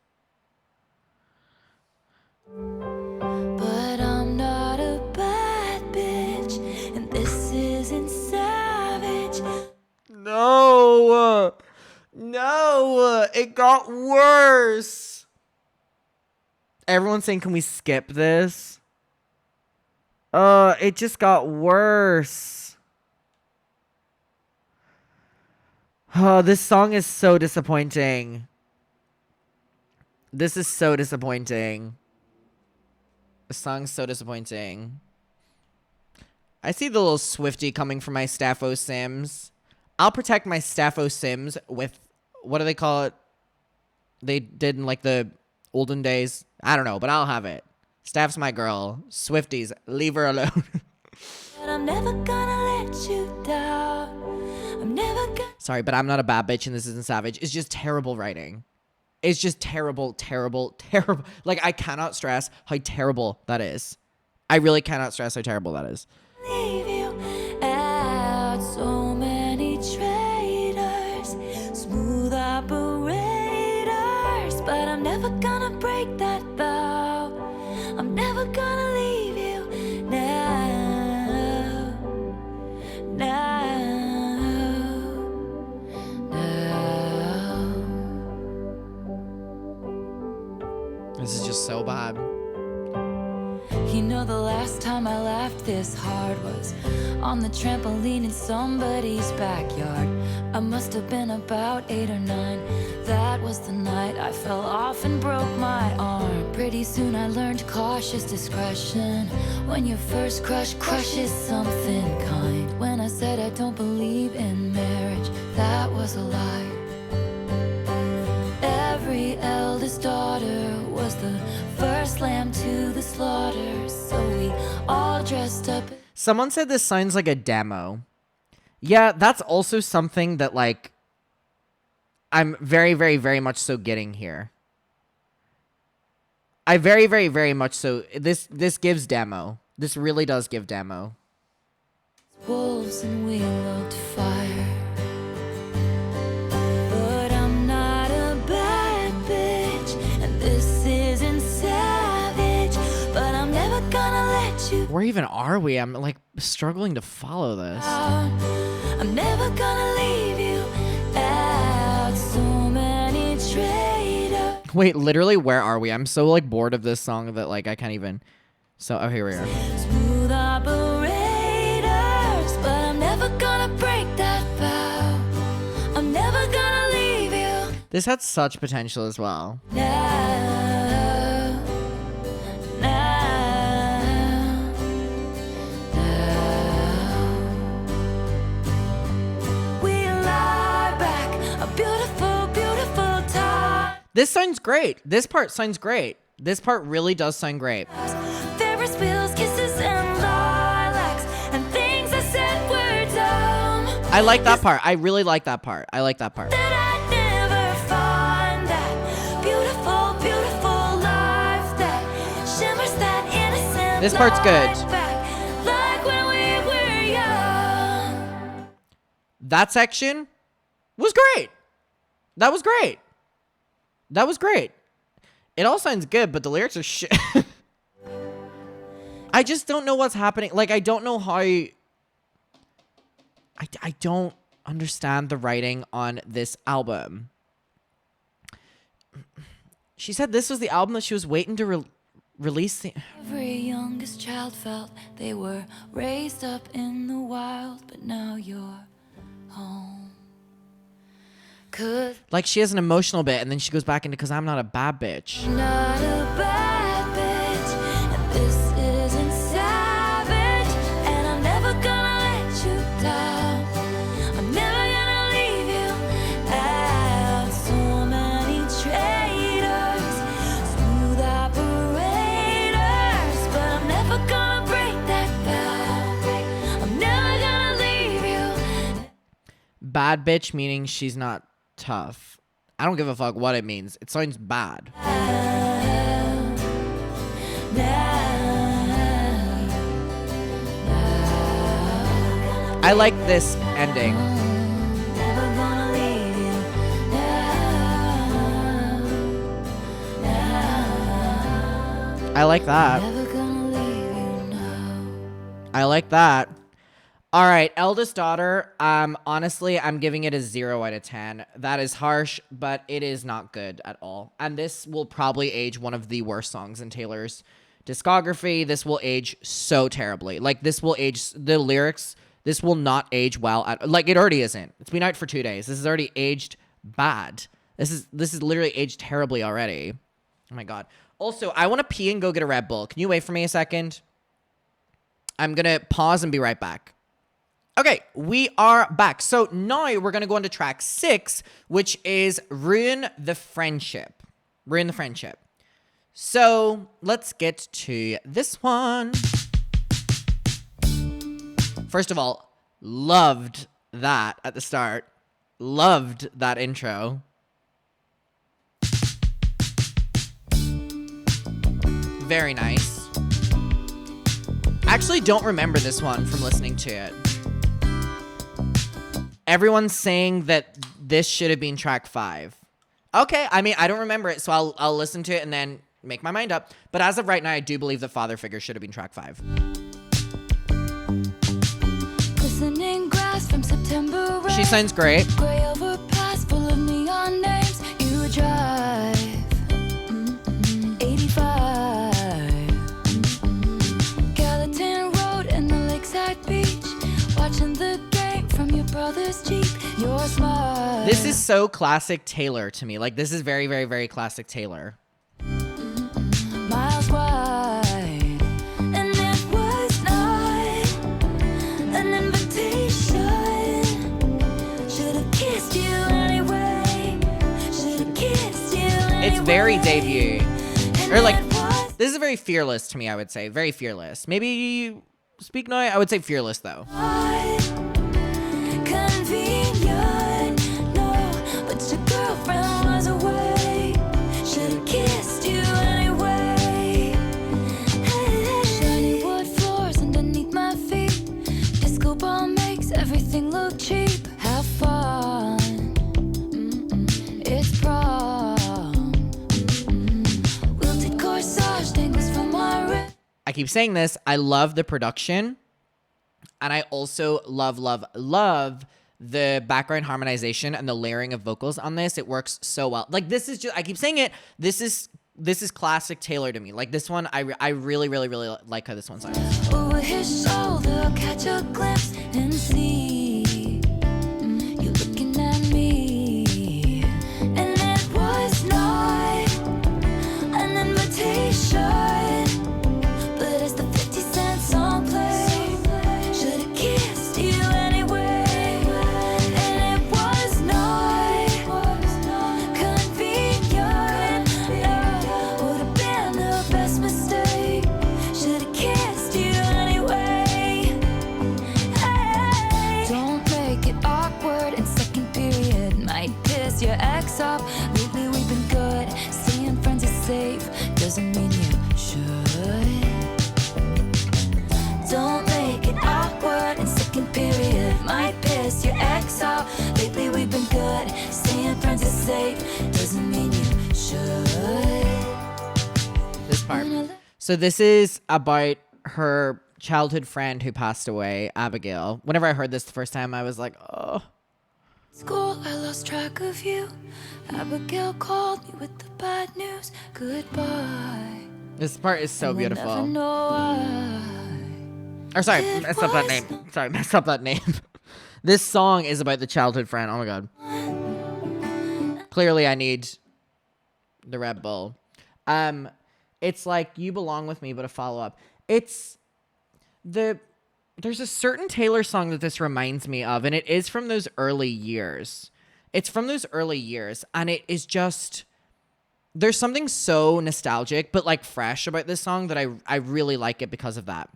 But I'm not a bad bitch, and this isn't savage. No. No. It got worse. Everyone's saying, can we skip this? It just got worse. Oh, this song is so disappointing. This is so disappointing. The song's so disappointing. I see the little Swifty coming from my Staffo Sims. I'll protect my Staffo Sims with, what do they call it? They did in like the olden days. I don't know, but I'll have it. Staff's my girl. Swifties, leave her alone. But I'm never gonna let you down. I'm never gonna... Sorry, but I'm not a bad bitch and this isn't savage. It's just terrible writing. It's just terrible, terrible, terrible. Like, I cannot stress how terrible that is. I really cannot stress how terrible that is. Leave you out, so many traitors, smooth operators, but I'm never gonna break that vow. I'm never gonna leave you now, now. This is just so bad. You know, the last time I laughed this hard was on the trampoline in somebody's backyard. I must have been about 8 or 9. That was the night I fell off and broke my arm. Pretty soon I learned cautious discretion. When your first crush crushes something kind. When I said I don't believe in marriage, that was a lie. Every eldest daughter was the first lamb to the slaughter. So we all dressed up. Someone said this sounds like a demo. Yeah, that's also something that, like, I'm very, very, very much so getting here. I very, very, very much so. This gives demo. This really does give demo. Wolves and we looked fire. Where even are we? I'm like struggling to follow this. I'm never gonna leave you out, so many traitors. Wait, literally, where are we? I'm so like bored of this song that like I can't even. So, oh, here we are. Smooth operators, but I'm never gonna break that vow. I'm never gonna leave you. This had such potential as well. Now, now. This sounds great. This part sounds great. This part really does sound great. Ferris wheels, kisses, and lilacs, and things I said were dumb. I like that part. I really like that part. I like that part. That I'd never find that beautiful, beautiful life that shimmers that innocent. This part's good. light back, like when we were young. That section was great. That was great. That was great. It all sounds good, but the lyrics are shit. I just don't know what's happening. Like, I don't know how... I don't understand the writing on this album. She said this was the album that she was waiting to release. Every youngest child felt they were raised up in the wild, but now you're home. Cause Like, she has an emotional bit, and then she goes back into, 'cause I'm not a bad bitch. I'm not a bad bitch, and this isn't savage, and I'm never gonna let you down. I'm never gonna leave you out. So many traitors, smooth operators, but I'm never gonna break that vow. I'm never gonna leave you. Bad bitch meaning she's not tough. I don't give a fuck what it means. It sounds bad. I like this ending. I like that. I like that. All right, eldest daughter. Honestly, I'm giving it a 0 out of 10. That is harsh, but it is not good at all. And this will probably age one of the worst songs in Taylor's discography. This will age so terribly. Like, this will age, the lyrics, this will not age well at, like, it already isn't. It's been out for 2 days. This has already aged bad. This is literally aged terribly already. Oh my God. Also, I want to pee and go get a Red Bull. Can you wait for me a second? I'm gonna pause and be right back. Okay, we are back. So now we're going to go on to track 6, which is Ruin the Friendship. Ruin the Friendship. So let's get to this one. First of all, loved that at the start. Loved that intro. Very nice. Actually don't remember this one from listening to it. Everyone's saying that this should have been track 5. Okay, I mean, I don't remember it, so I'll listen to it and then make my mind up. But as of right now, I do believe that Father Figure should have been track 5. Glistening grass from September rain. She sounds great. Gray overpass full of neon names. You drive 85. Gallatin Road and the lakeside beach. Watching the game from your brother's Jeep. You're smart. This is so classic Taylor to me. Like, this is very, very, very classic Taylor. Miles wide, and it was not an invitation. Should've kissed you anyway. Should've kissed you anyway. It's very debut. And Or like, it was this is very fearless to me, I would say. Very fearless. Maybe Speak Now, I would say fearless, though. not convenient, no, but your girlfriend was away. Should've kissed you anyway. Shiny wood floors underneath my feet. Disco ball makes everything look cheap. Have fun. It's prom. Wilted corsage dangles from my wrist. I keep saying this. I love the production. And I also love the background harmonization and the layering of vocals on this. It works so well. Like, this is just, I keep saying it, this is classic Taylor to me. Like, this one, I really, really, really like how this one sounds. Over his shoulder, I'll catch a glimpse and see you looking at me. And it was not an invitation, but as the 50 Cent song played, should've kissed you anyway. And it was not convenient, safe doesn't mean you should. This part. So this is about her childhood friend who passed away, Abigail. Whenever I heard this the first time, I was like, oh. School, I lost track of you. Abigail called me with the bad news. Goodbye. This part is so beautiful. Never know why. Or sorry, messed up that name. Sorry, messed up that name. This song is about the childhood friend. Oh my god. Clearly, I need the Red Bull. It's like You Belong With Me, but a follow-up. There's a certain Taylor song that this reminds me of, and it is from those early years. It's from those early years, and it is just... There's something so nostalgic, but like fresh about this song that I really like it because of that.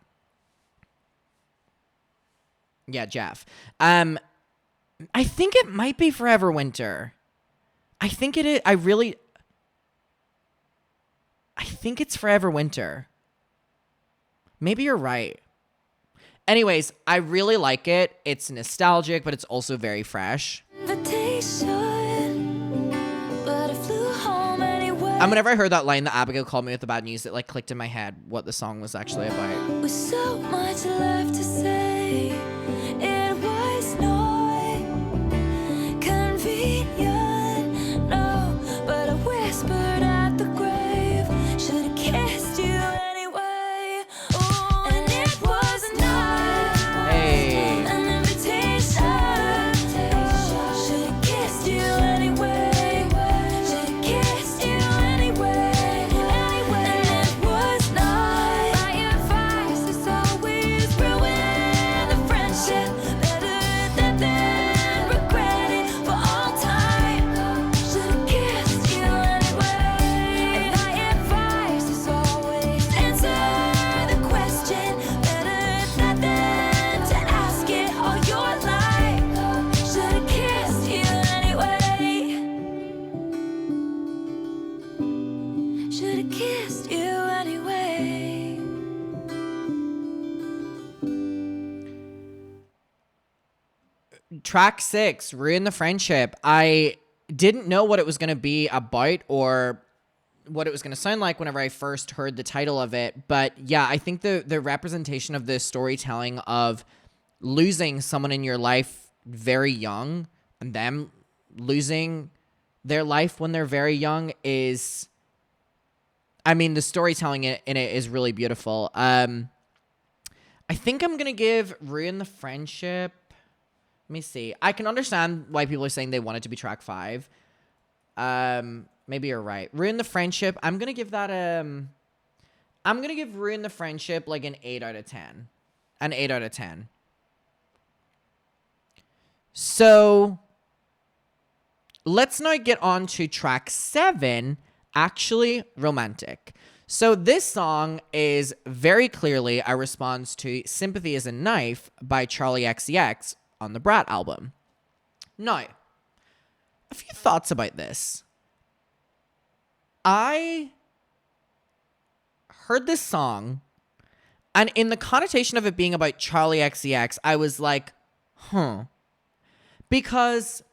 Yeah, Jeff. I think it might be Forever Winter. I think it is. I think it's Forever Winter. Maybe you're right. Anyways, I really like it. It's nostalgic, but it's also very fresh. And whenever I heard that line that Abigail called me with the bad news, it like clicked in my head what the song was actually about. With so much left to say, it was not convenient, no, but I whispered at the grave, should've kissed you anyway. Oh, and it was not an invitation, should've kissed you anyway, should've kissed you anyway, and it was not my advice. It's always ruin the friendship, better than regret it for all time. Should've kissed you anyway, and my advice is always answer the question, better than to ask it all your life. Should've kissed you anyway. Should've kissed you anyway. Track 6, Ruin the Friendship. I didn't know what it was going to be about or what it was going to sound like whenever I first heard the title of it. But yeah, I think the representation of this storytelling of losing someone in your life very young and them losing their life when they're very young is... I mean, the storytelling in it is really beautiful. I think I'm going to give Ruin the Friendship... Let me see. I can understand why people are saying they want it to be track 5. Maybe you're right. Ruin the Friendship. I'm going to give that I'm going to give Ruin the Friendship like an 8 out of 10. An 8 out of 10. So let's now get on to track 7, Actually Romantic. So this song is very clearly a response to Sympathy is a Knife by Charlie XCX on the Brat album. Now, a few thoughts about this. I heard this song, and in the connotation of it being about Charlie XCX, I was like, huh. Because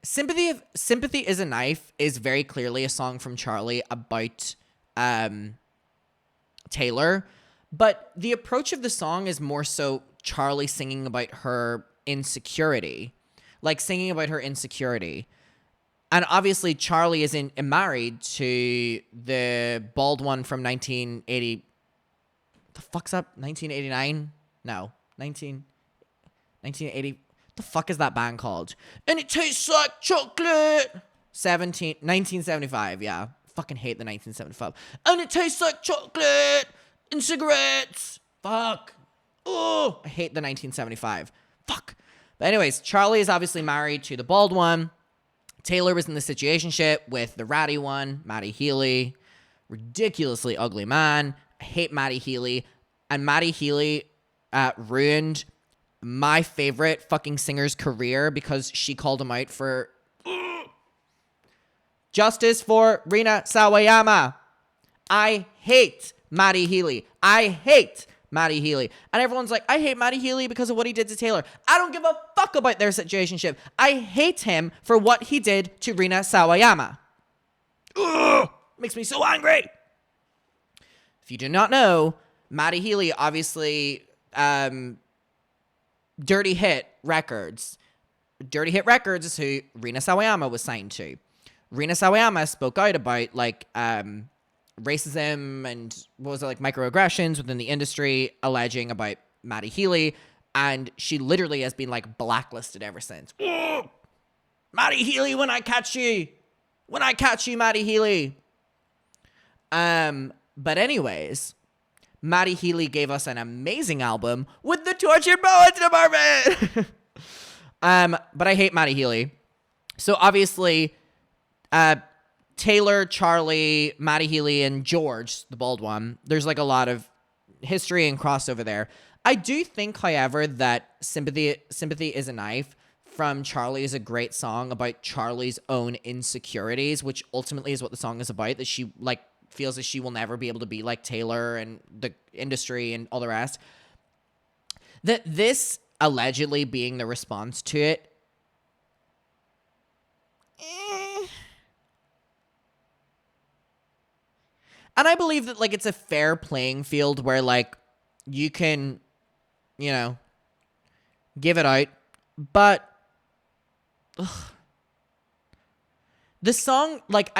Sympathy is a Knife is very clearly a song from Charlie about Taylor, but the approach of the song is more so Charlie singing about her insecurity, like singing about her insecurity. And obviously Charlie isn't married to the bald one from 1980. The fuck's up? 1989? No. 1980. The fuck is that band called? And it tastes like chocolate. 1975, yeah. Fucking hate the 1975. And it tastes like chocolate and cigarettes. Fuck. Oh, I hate the 1975. Fuck. But anyways, Charlie is obviously married to the bald one. Taylor was in the situationship with the ratty one, Matty Healy. Ridiculously ugly man. I hate Matty Healy. And Matty Healy ruined my favorite fucking singer's career because she called him out for justice for Rina Sawayama. I hate Matty Healy. I hate Matty Healy. And everyone's like, I hate Matty Healy because of what he did to Taylor. I don't give a fuck about their situationship. I hate him for what he did to Rina Sawayama. Ugh, makes me so angry. If you do not know, Matty Healy, obviously, Dirty Hit Records. Dirty Hit Records is who Rina Sawayama was signed to. Rina Sawayama spoke out about, like, racism and, what was it, like, microaggressions within the industry, alleging about Matty Healy, and she literally has been, like, blacklisted ever since. Ugh! Matty Healy, when I catch you! When I catch you, Matty Healy! But anyways, Matty Healy gave us an amazing album with the Tortured Poets Department! But I hate Matty Healy. So obviously, Taylor, Charlie, Matty Healy, and George, the bald one, there's like a lot of history and crossover there. I do think, however, that Sympathy is a Knife from Charlie is a great song about Charlie's own insecurities, which ultimately is what the song is about, that she like feels that she will never be able to be like Taylor and the industry and all the rest. That this allegedly being the response to it, and I believe that, like, it's a fair playing field where, like, you can, you know, give it out. But the song, like,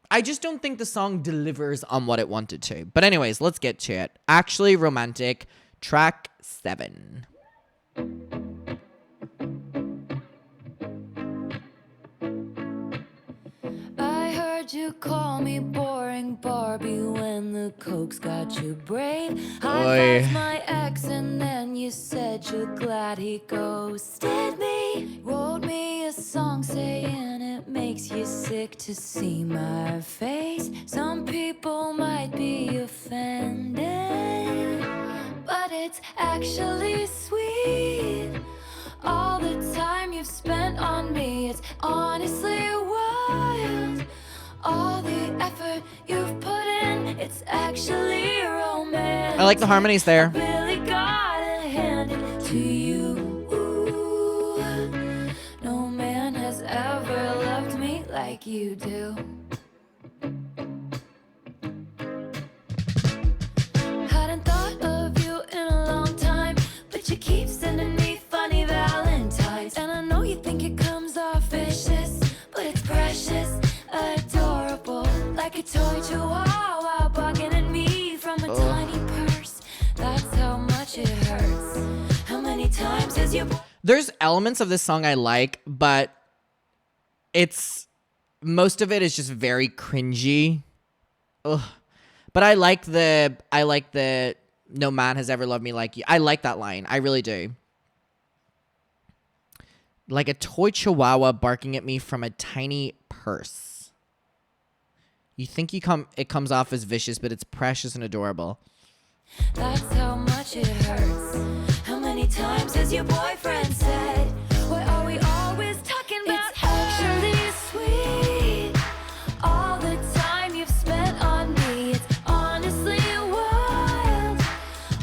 I just don't think the song delivers on what it wanted to. But anyways, let's get to it. Actually Romantic, track 7. You call me boring Barbie when the coke's got you brave. Oy. I was my ex and then you said you're glad he ghosted me. Wrote me a song saying it makes you sick to see my face. Some people might be offended, but it's actually sweet. All the time you've spent on me, it's honestly wild. All the effort you've put in, it's actually romance. I like the harmonies there. I really gotta hand it to you. Ooh, no man has ever loved me like you do. Hadn't thought of you in a long time, but you keep sending me funny valentines. And I know you think it comes off vicious, but it's precious. Adorable, like a toy chihuahua bugging at me from a tiny purse. That's how much it hurts. How many times has you... There's elements of this song I like, but most of it is just very cringy. Ugh. But I like the no man has ever loved me like you. I like that line. I really do. Like a toy chihuahua barking at me from a tiny purse. You think it comes off as vicious, but it's precious and adorable. That's how much it hurts. How many times has your boyfriend said, why are we always talking about it's actually sweet. All the time you've spent on me, it's honestly wild.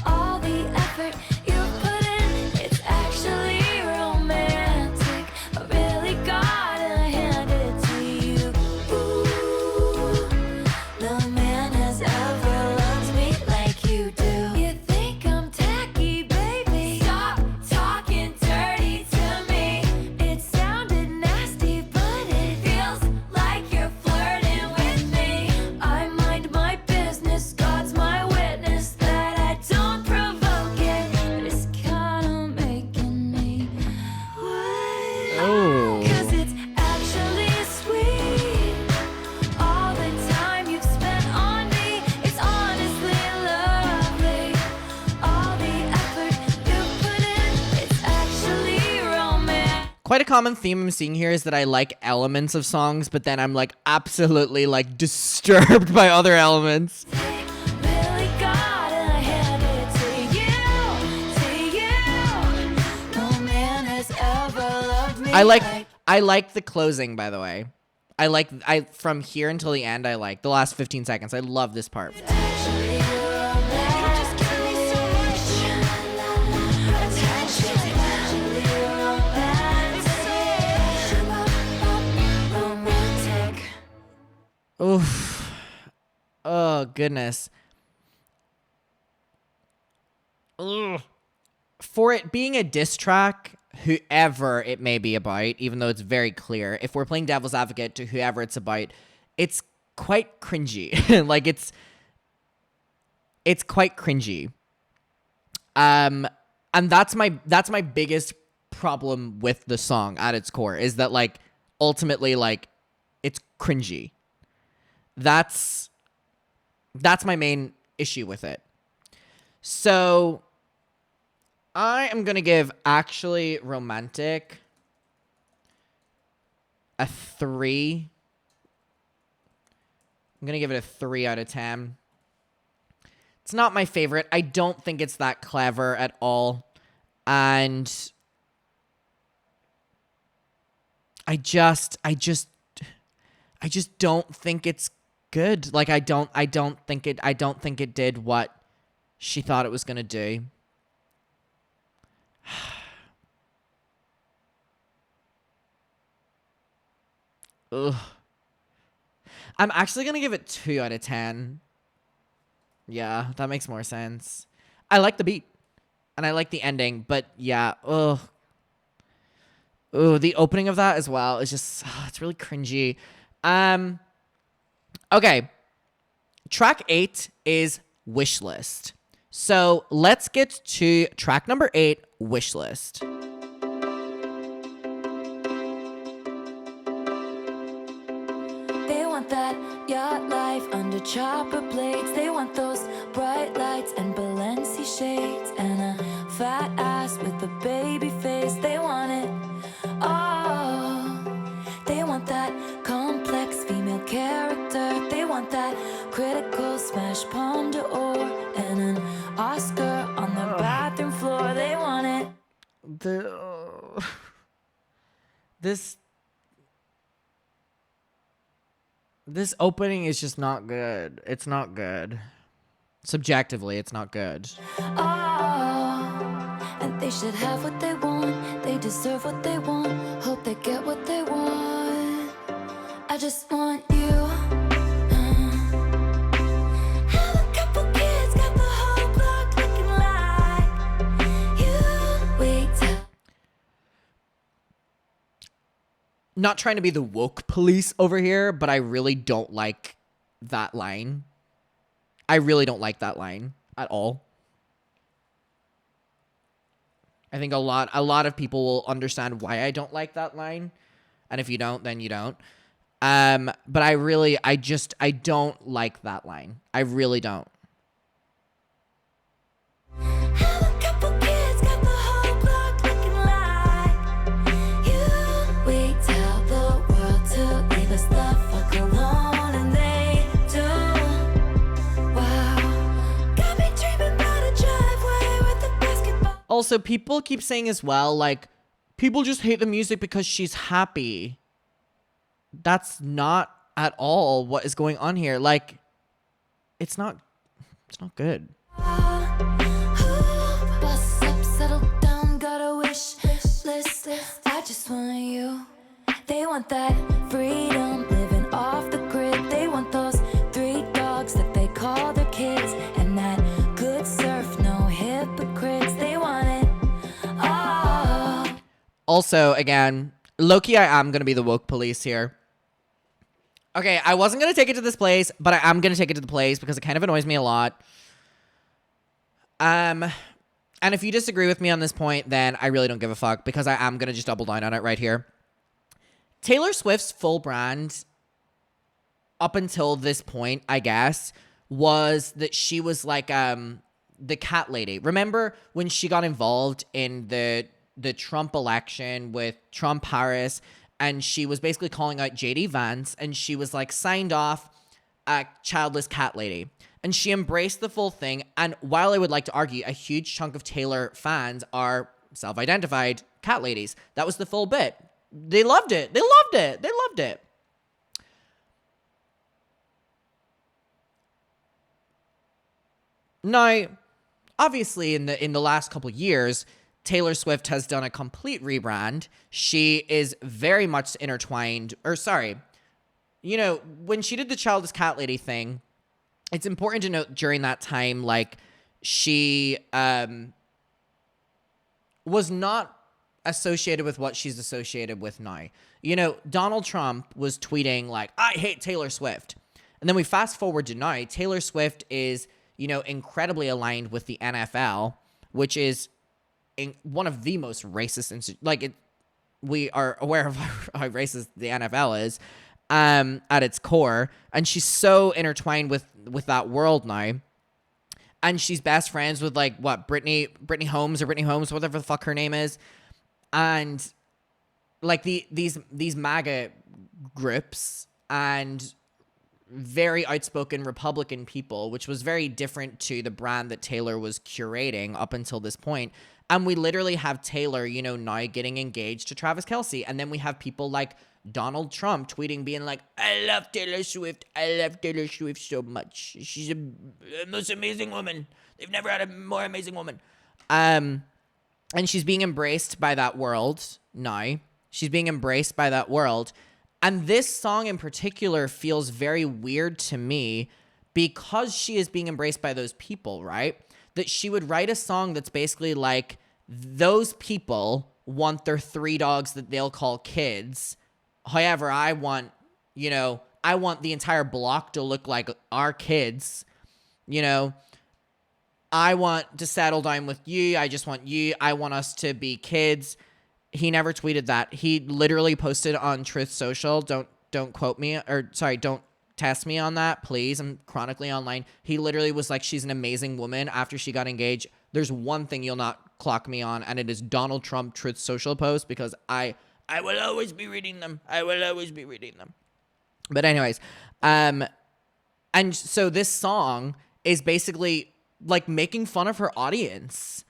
All the effort you've put in, it's actually romantic. I really gotta hand it to you. Ooh, no man has ever loved me like you do. You think I'm tacky, baby? Stop talking dirty to me. It sounded nasty, but it feels like you're flirting with me. I mind my business, God's my witness that I don't provoke it. But it's kinda making me wet. Oh. 'Cause it's actually sweet. All the time you've spent on me, it's honestly lovely. All the effort you've put in, it's actually romance. Quite a common theme I'm seeing here is that I like elements of songs, but then I'm like absolutely like disturbed by other elements. Really gotta hand it to you. No man has ever loved me I like the closing, by the way. From here until the end, I like the last 15 seconds. I love this part. actually romance. Oof. Oh, goodness. Ugh. For it being a diss track, whoever it may be about, even though it's very clear, if we're playing devil's advocate to whoever it's about, it's quite cringy. Like, it's quite cringy. And that's my biggest problem with the song at its core, is that, like, ultimately, like, it's cringy. That's my main issue with it. So I am going to give Actually Romantic a 3. I'm going to give it a 3 out of 10. It's not my favorite. I don't think it's that clever at all. And I just don't think it's good. Like, I don't think it did what she thought it was going to do. Ugh. I'm actually going to give it 2 out of 10. Yeah, that makes more sense. I like the beat and I like the ending, but yeah, ugh. Ooh, the opening of that as well is just, it's really cringy. Okay. Track 8 is Wishlist. So let's get to track number 8, Wishlist. They want that yacht life under chopper blades. They want those bright lights and Balenci shades and a fat ass with a baby face. They want it all. They want that complex female character. They want that critical smash Palme d'Or and an Oscar on the bathroom floor. They want it. This opening is just not good. It's not good. Subjectively, it's not good. Oh, and they should have what they want. They deserve what they want. Hope they get what they want. I just want you. Have a couple kids, got the whole block looking like you. Wait till Not trying to be the woke police over here, but I really don't like that line. I really don't like that line at all. I think a lot of people will understand why I don't like that line. And if you don't, then you don't. But I don't like that line. I really don't. have a couple kids, got the whole block looking like you. We tell the world to leave us the fuck alone, and they do. Wow, got me dreaming about a driveway with a basketball. Also, people keep saying as well, like, people just hate the music because she's happy. That's not at all what is going on here. Like, it's not good. Bust up, settle down, got a wish list. I just want you. They want that freedom, living off the grid. They want those 3 dogs that they call their kids, and that good surf, no hypocrites. They want it all. Also, again, low-key, I am going to be the woke police here. Okay, I wasn't going to take it to this place, but I am going to take it to the place because it kind of annoys me a lot. And if you disagree with me on this point, then I really don't give a fuck because I am going to just double down on it right here. Taylor Swift's full brand, up until this point, I guess, was that she was like the cat lady. Remember when she got involved in the Trump election with Trump Harris, and she was basically calling out JD Vance, and she was like signed off a childless cat lady. And she embraced the full thing. And while I would like to argue a huge chunk of Taylor fans are self-identified cat ladies, that was the full bit. They loved it. They loved it. They loved it. Now, obviously, in the last couple years, Taylor Swift has done a complete rebrand. She is very much intertwined, or sorry, you know, when she did the childless cat lady thing, it's important to note during that time, like, she was not associated with what she's associated with now. You know, Donald Trump was tweeting, like, I hate Taylor Swift. And then we fast forward to now. Taylor Swift is, you know, incredibly aligned with the NFL, which is one of the most racist, we are aware of how racist the NFL is at its core. And she's so intertwined with that world now. And she's best friends with, like, what, Brittany Holmes, whatever the fuck her name is. And, like, these MAGA groups and very outspoken Republican people, which was very different to the brand that Taylor was curating up until this point. And we literally have Taylor, you know, now getting engaged to Travis Kelce. And then we have people like Donald Trump tweeting, being like, I love Taylor Swift. I love Taylor Swift so much. She's a most amazing woman. They've never had a more amazing woman. And she's being embraced by that world now. She's being embraced by that world. And this song in particular feels very weird to me because she is being embraced by those people, right? That she would write a song that's basically like, those people want their 3 dogs that they'll call kids. However, I want the entire block to look like our kids. You know, I want to settle down with you. I just want you. I want us to be kids. He never tweeted that. He literally posted on Truth Social. Don't quote me, or sorry, don't test me on that, please. I'm chronically online. He literally was like, she's an amazing woman after she got engaged. There's one thing you'll not clock me on, and it is Donald Trump Truth Social post, because I will always be reading them. I will always be reading them. But anyways, and so this song is basically like making fun of her audience,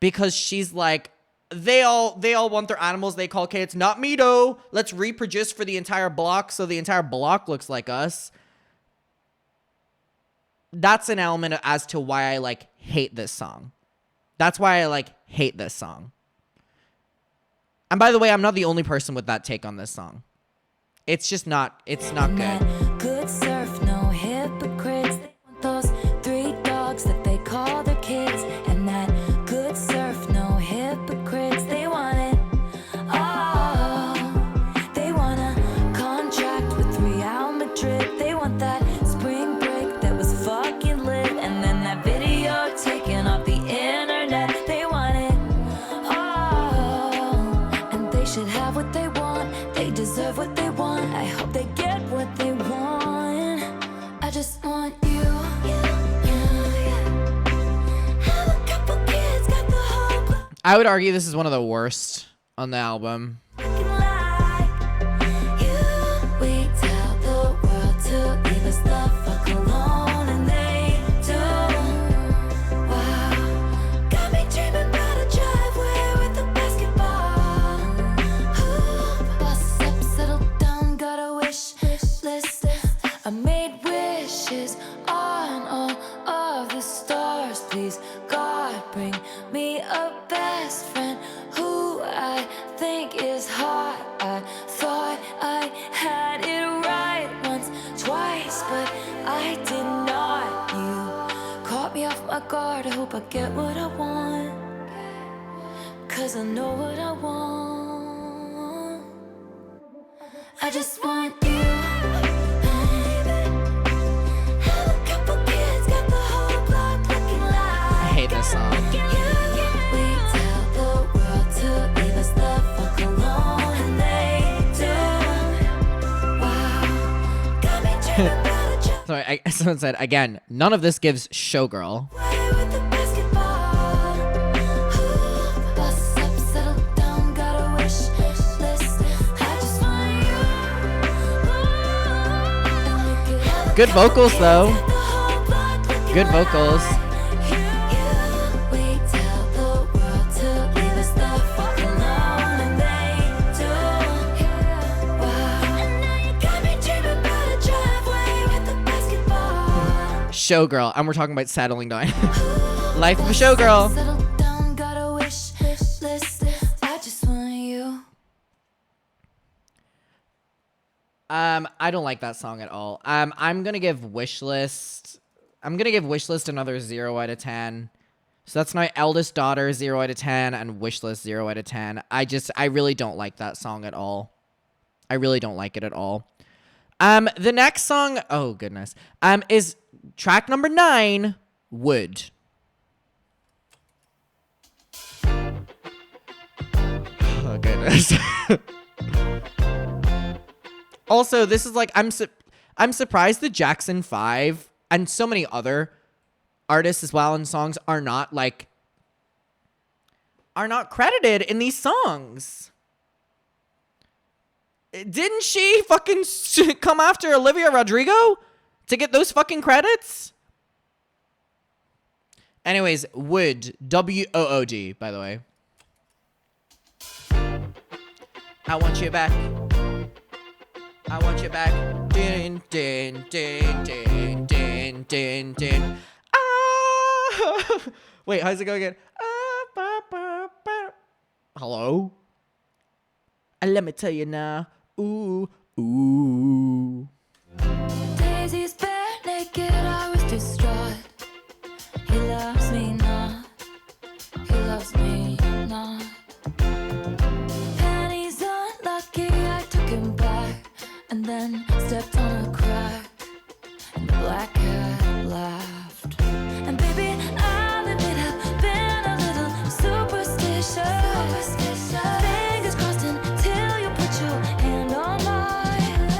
because she's like, they all want their animals they call kids. Not me though. Let's reproduce for the entire block so the entire block looks like us. That's an element as to why I like hate this song. That's why I like hate this song. And by the way, I'm not the only person with that take on this song. It's just not, it's not good. Good surf, no hypocrites. They want those 3 dogs that they call their kids. And that good surf, no hypocrites. They want it all. They want a contract with Real Madrid. They want that spring break that was fucking lit. And then that video taken off the internet. They want it all. And they should have what they want. They deserve what they want. I hope they get what they want. I just want you. Have a couple kids, got the whole block I would argue this is one of the worst on the album. looking like you. We tell the world to leave us the fuck alone, and they do. Wow, got me dreaming about a driveway with a basketball hoop. Bust up, settle down, got a wish list. I made wishes on all of the stars. Please, God, bring me a best friend who I think is hot. I thought I had it right once, twice, but I did not. You caught me off my guard. I hope I get what I want, 'cause I know what I want. I just want you. Have a couple kids, got the whole block looking like I hate this song. we tell the world to leave us the fuck alone, and they do. Wow, got me dreaming about a Sorry, someone said, again, none of this gives Showgirl. driveway with a basketball hoop. Bust up, settle down, got a wish list. I just want you. And we could have a Good vocals though. got the whole block looking Good like vocals. we tell the world to leave us the fuck alone, and they do. Wow, and now you got me dreaming about a driveway with a basketball. Showgirl. And we're talking about settling down. Life of a showgirl. Settle down, got a wish list. I just want you. I don't like that song at all. I'm gonna give Wishlist. I'm gonna give Wishlist another 0 out of 10. So that's my eldest daughter 0 out of 10 and Wishlist 0 out of 10. I really don't like that song at all. I really don't like it at all. The next song, oh goodness, is track number 9, Wood. Oh goodness. Also, this is like I'm surprised the Jackson 5 and so many other artists as well and songs are not credited in these songs. Didn't she fucking come after Olivia Rodrigo to get those fucking credits? Anyways, Wood, W-O-O-D, by the way. I want you back. I want you back. Din, din, din, din, din, din, din. Ah! Wait, how's it go again? Ah, ba, ba, ba. Hello? Let me tell you now. Ooh, ooh. Daisy's bare naked, I was distraught. He loves me not. He loves me not. Penny's unlucky, I took him back. And then stepped on a crack, and the black cat laughed. And baby, I'll admit I've been a little superstitious. Fingers crossed until you put your hand on mine.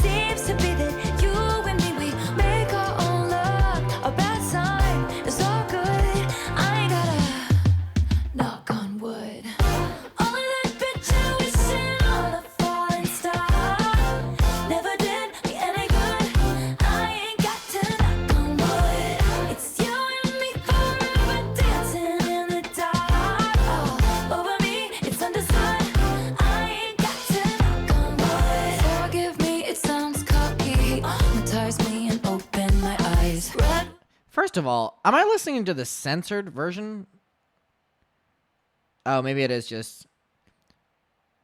Seems to be that you and me, we make our own luck. A bad sign is all good. I ain't gotta knock on wood. Only that bitch I wishing on a falling star. Never did me any good. I ain't got to knock on wood. It's you and me forever dancing in the dark. All over me, it's understood. I ain't got to knock on wood. Forgive me, it sounds cocky. Hypnotize me and open my eyes. Red. First of all, am I listening to the censored version? Oh, maybe it is just...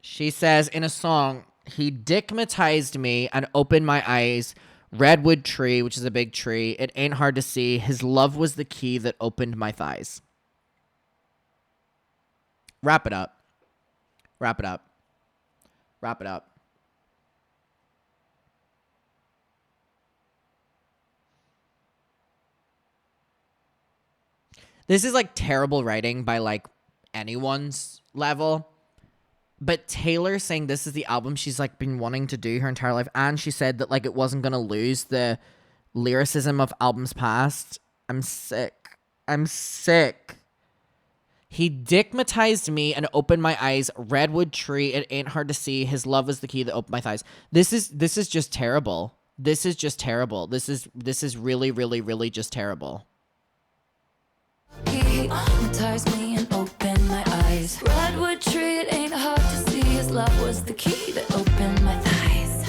She says in a song, he dickmatized me and opened my eyes. Redwood tree, which is a big tree. It ain't hard to see. His love was the key that opened my thighs. Wrap it up. Wrap it up. Wrap it up. This is like terrible writing by like anyone's level. But Taylor saying this is the album she's like been wanting to do her entire life, and she said that like it wasn't gonna lose the lyricism of albums past. I'm sick. I'm sick. He dickmatized me and opened my eyes. Redwood tree, it ain't hard to see. His love was the key that opened my thighs. This is just terrible. This is just terrible. This is really, really, really just terrible. He hypnotized me and opened my eyes. Redwood tree, it ain't hard to see. His love was the key that opened my thighs.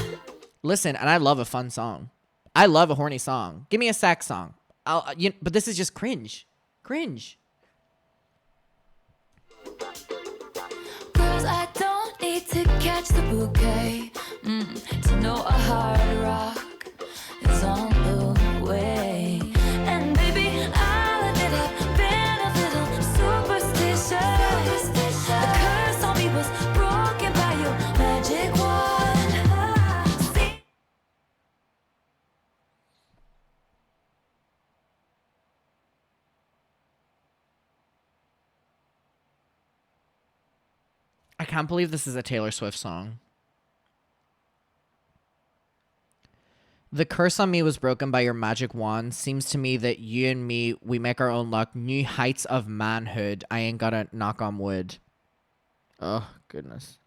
Listen, and I love a fun song. I love a horny song. Give me a sax song. But this is just cringe. Cringe. Girls, I don't need to catch the bouquet to know a hard rock is on the way. And baby, I'll admit I've been a little superstitious. The curse on me was broken by your magic wand. See? I can't believe this is a Taylor Swift song. The curse on me was broken by your magic wand. Seems to me that you and me, we make our own luck. New heights of manhood. I ain't gotta knock on wood. Oh, goodness.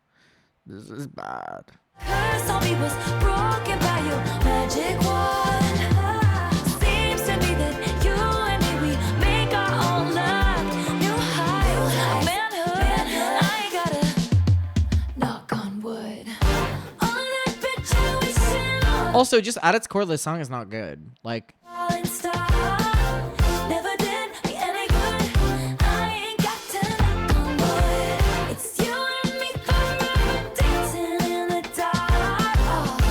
This is bad. Curse on me was broken by your magic wand. Seems to me that you and me, we make our own luck. New heights, manhood. I ain't gotta knock on wood. Only that bitch I wishing on Also, just at its core, this song is not good. Like, a falling star. Never did me any good. I ain't got to knock on wood. It's you and me forever dancing in the dark.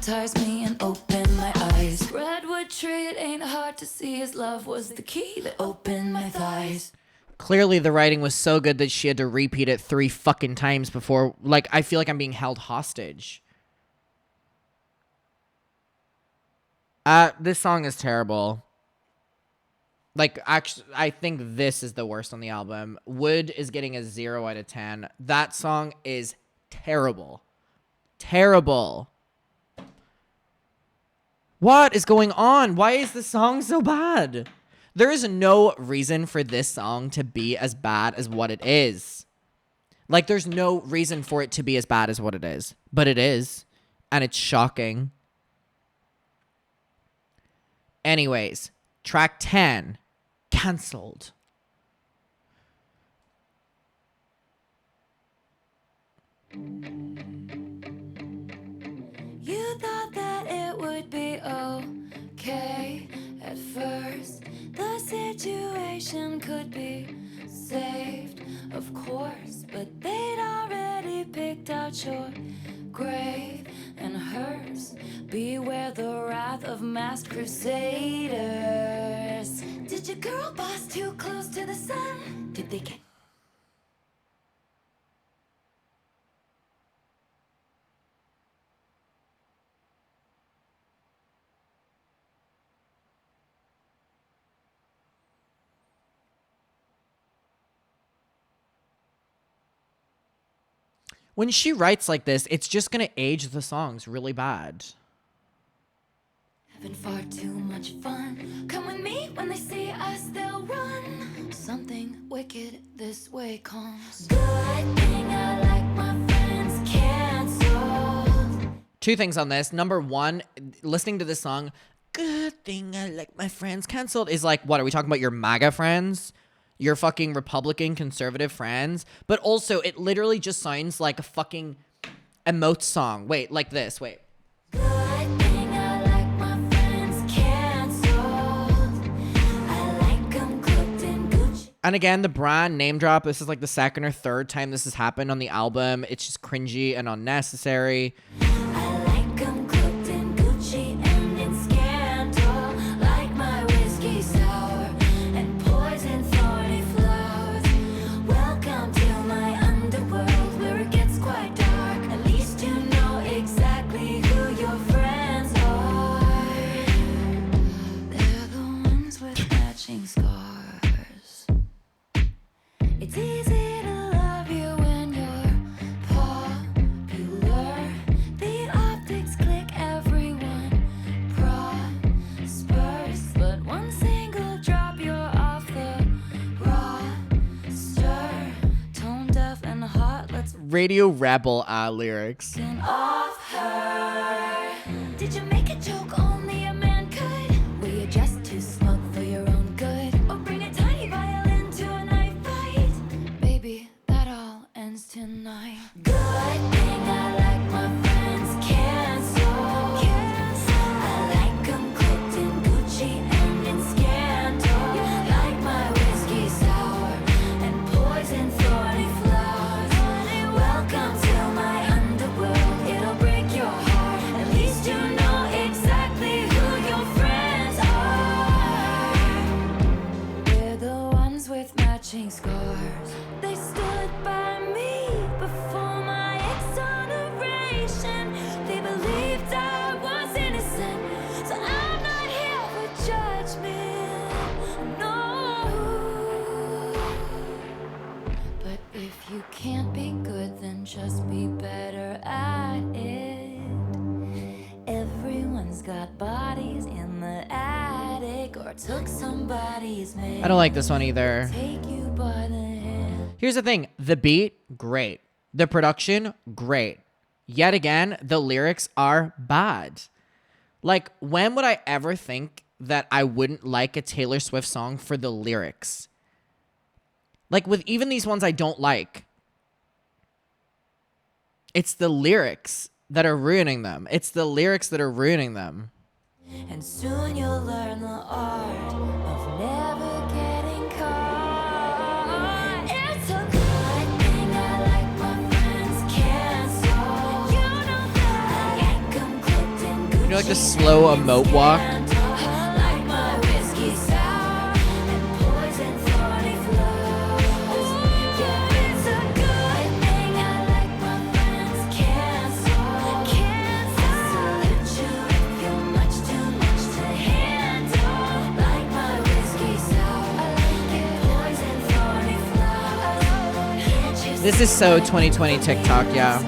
baptize me and open my eyes. Redwood tree, it ain't hard to see his love was the key that opened my thighs. Clearly the writing was so good that she had to repeat it 3 fucking times before. Like, I feel like I'm being held hostage. This song is terrible. Like, actually, I think this is the worst on the album. Wood is getting a 0 out of 10. That song is terrible. Terrible. What is going on? Why is this song so bad? There is no reason for this song to be as bad as what it is. Like, there's no reason for it to be as bad as what it is. But it is. And it's shocking. Anyways, track 10, Cancelled. You thought that it would be okay at first. The situation could be saved, of course, but they'd already picked out your grave and hers. Beware the wrath of masked crusaders. Did your girl boss too close to the sun? Did they get... When she writes like this, it's just going to age the songs really bad. Having far too much fun. Come with me, when they see us, they'll run. Something wicked this way comes. Good thing I like my friends canceled. 2 things on this. Number 1, listening to this song, good thing I like my friends canceled, is like, what, are we talking about your MAGA friends? Your fucking Republican conservative friends? But also, it literally just sounds like a fucking emote song. Wait, like this, wait. Good thing I like my friends canceled. I like 'em cooked in Gucci. And again, the brand name drop. This is like the 2nd or 3rd time this has happened on the album. It's just cringy and unnecessary. I like 'em cooked in Gucci and in scandal. Like my whiskey sour and poison thorny flowers. Welcome to my underworld where it gets quite dark. At least you know exactly who your friends are. They're the ones with matching scars. It's easy to love you when you're popular. The optics click, everyone prospers. But one single drop, you're off the roster. Tone deaf and hot, let's Radio Rebel lyrics. rip off her. Did you make a joke only a man could? Were you just too smug for your own good? Or bring a tiny violin to a knife fight? Baby, that all ends tonight. Good thing I like my friends canceled. I like 'em cooked in Gucci and in scandal. Like my whiskey sour and poison thorny flowers. Welcome to my underworld, it'll break your heart. At least you know exactly who your friends are. They're the ones with matching scars. They stood by me before my exoneration. They believed I was innocent, so I'm not here for judgment. No. But if you can't be good, then just be better at it. Everyone's got bodies in the attic or took somebody's man. I don't like this one either. Take you by the hand. Here's the thing. The beat, great. The production, great. Yet again, the lyrics are bad. Like, when would I ever think that I wouldn't like a Taylor Swift song for the lyrics? Like, with even these ones I don't like. It's the lyrics that are ruining them. It's the lyrics that are ruining them. And soon you'll learn the art of never getting caught. It's a good thing I like my friends canceled. You know that I like 'em cooked in like the slow emote walk. Like my whiskey sour and poison thorny flows. Yeah, it's a good thing I like my friends. Can't salute you if you're much too much to handle. Like my whiskey sour and poison thorny flows. Can't you This is so 2020 TikTok, yeah.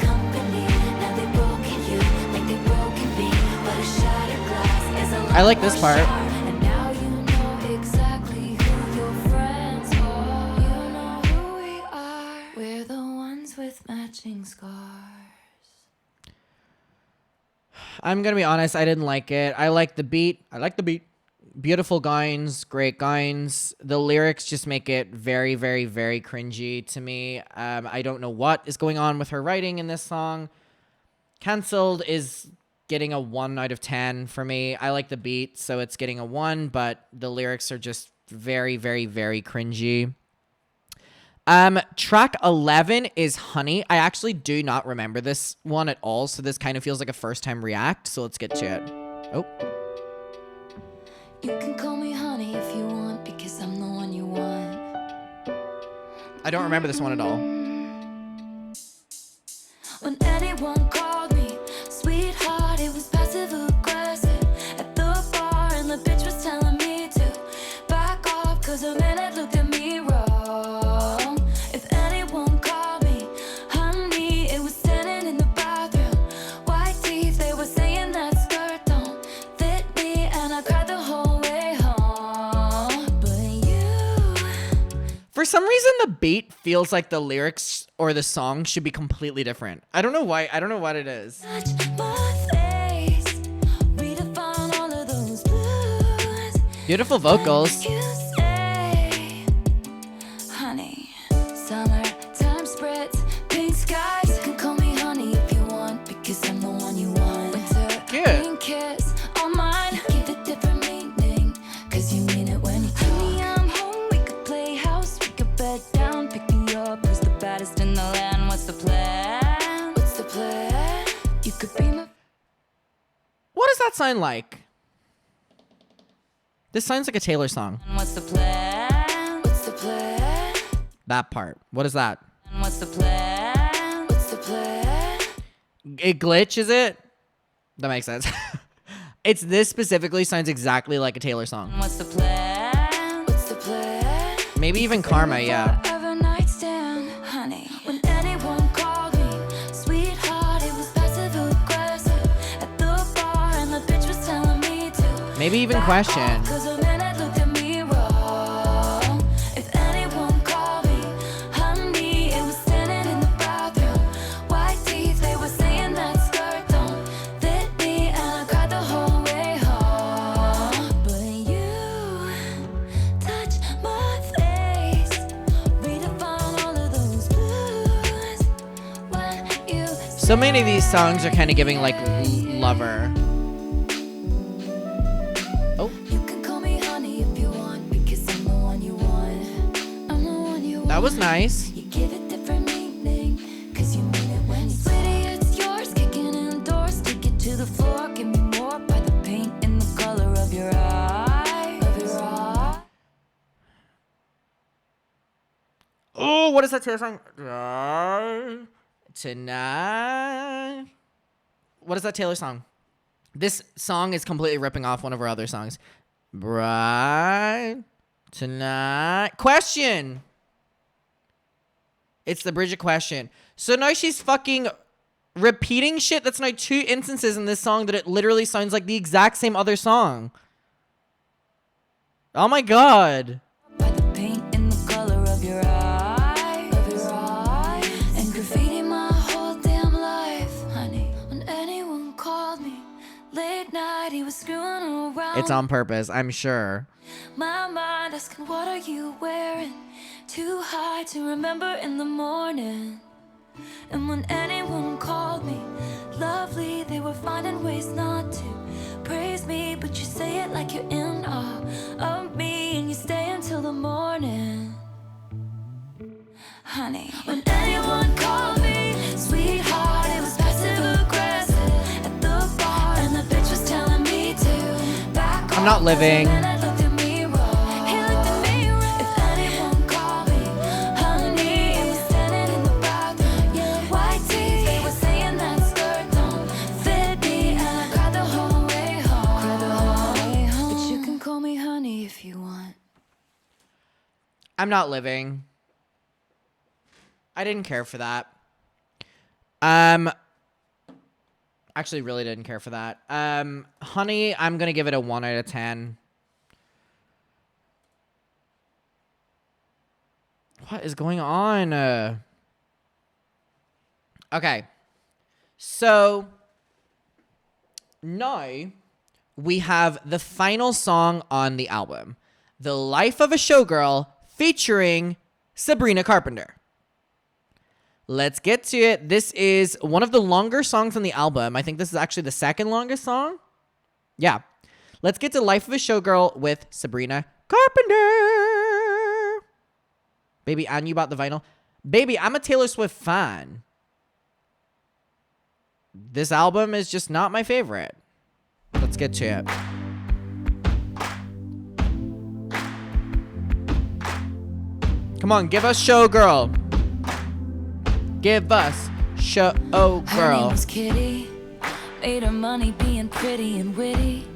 I like this part. And now you know exactly who your friends are. You know who we are. We're the ones with matching scars. I'm gonna be honest, I didn't like it. I like the beat. Beautiful gowns, great gowns. The lyrics just make it very, very, very cringy to me. I don't know what is going on with her writing in this song. Cancelled is getting a 1 out of 10 for me. I like the beat, so it's getting a 1, but the lyrics are just very, very, very cringy. Track 11 is Honey. I actually do not remember this one at all, so this kind of feels like a first time react, so let's get to it. Oh. You can call me honey if you want, because I'm the one you want. I don't remember this one at all. When anyone called me sweetheart, it was passive aggressive. At the bar and the bitch was telling me to back off, cause a man had looked at me wrong. If anyone called me honey, it was standing in the bathroom. White teeth, they were saying that skirt don't fit me, and I cried the whole way home. But you, For some reason, the beat feels like the lyrics or the song should be completely different. I don't know why. I don't know what it is. touch my face, redefine all of those blues. Beautiful vocals. You say, honey, summertime spreads, pink skies. You can call me honey if you want, because I'm the one you want. Winter, Cute. green kiss on mine. You give it different meaning, cause you mean it when you talk. Honey, I'm home, we could play house, we could bed down, pick me up. Who's the baddest in the land? What's the plan? What's the plan? You could be my What does that sound like? This sounds like a Taylor song. what's the plan? What's the plan? That part. What is that? What's the plan? What's the plan? A glitch, is it? That makes sense. It's this specifically sounds exactly like a Taylor song. What's the plan? What's the plan? Maybe even Karma, yeah. Forever nightstand, honey. When anyone called me sweetheart, it was passive aggressive. At the bar and the bitch was telling me to Maybe even Question. cause a man had looked at me wrong. If anyone called me honey, it was standing in the bathroom. White teeth, they were saying that skirt don't fit me, and I cried the whole way home. But you touch my face, redefine all of those blues. When you So many of these songs are kind of giving like Lover. Oh, you can call me honey if you want, because I'm the one you want. I'm the one you want. that was nice. You give it different meaning, cause you mean it when you sweetie, it's yours, kicking indoors, take it to the floor, give me more by the paint in the color of your eye. Of your eye. Oh, what is that Taylor song? Tonight. What is that Taylor song? This song is completely ripping off one of her other songs. Bright tonight. Question. It's the Bridget Question. So now she's fucking repeating shit that's now 2 instances in this song that it literally sounds like the exact same other song. Oh my god. By the paint in the color of your eye. Of your eye. And graffiti my whole damn life, honey. When anyone called me late night, he was screwing around. It's on purpose, I'm sure. My mind asking, what are you wearing? Too high to remember in the morning. And when anyone called me lovely, they were finding ways not to praise me. But you say it like you're in awe of me, and you stay until the morning. Honey, when anyone called me sweetheart, it was passive aggressive. At the bar and the bitch was telling not living. I'm not living. I didn't care for that. Actually really didn't care for that. Honey, I'm gonna give it a 1 out of 10. What is going on? Okay. So now we have the final song on the album, The Life of a Showgirl, featuring Sabrina Carpenter. Let's get to it. This is one of the longer songs on the album. I think this is actually the second longest song. Yeah. Let's get to Life of a Showgirl with Sabrina Carpenter. Baby, and you bought the vinyl? Baby, I'm a Taylor Swift fan. This album is just not my favorite. Let's get to it. Come on, give us Showgirl. Give us Showgirl. Her name was Kitty. Made her money being pretty and witty.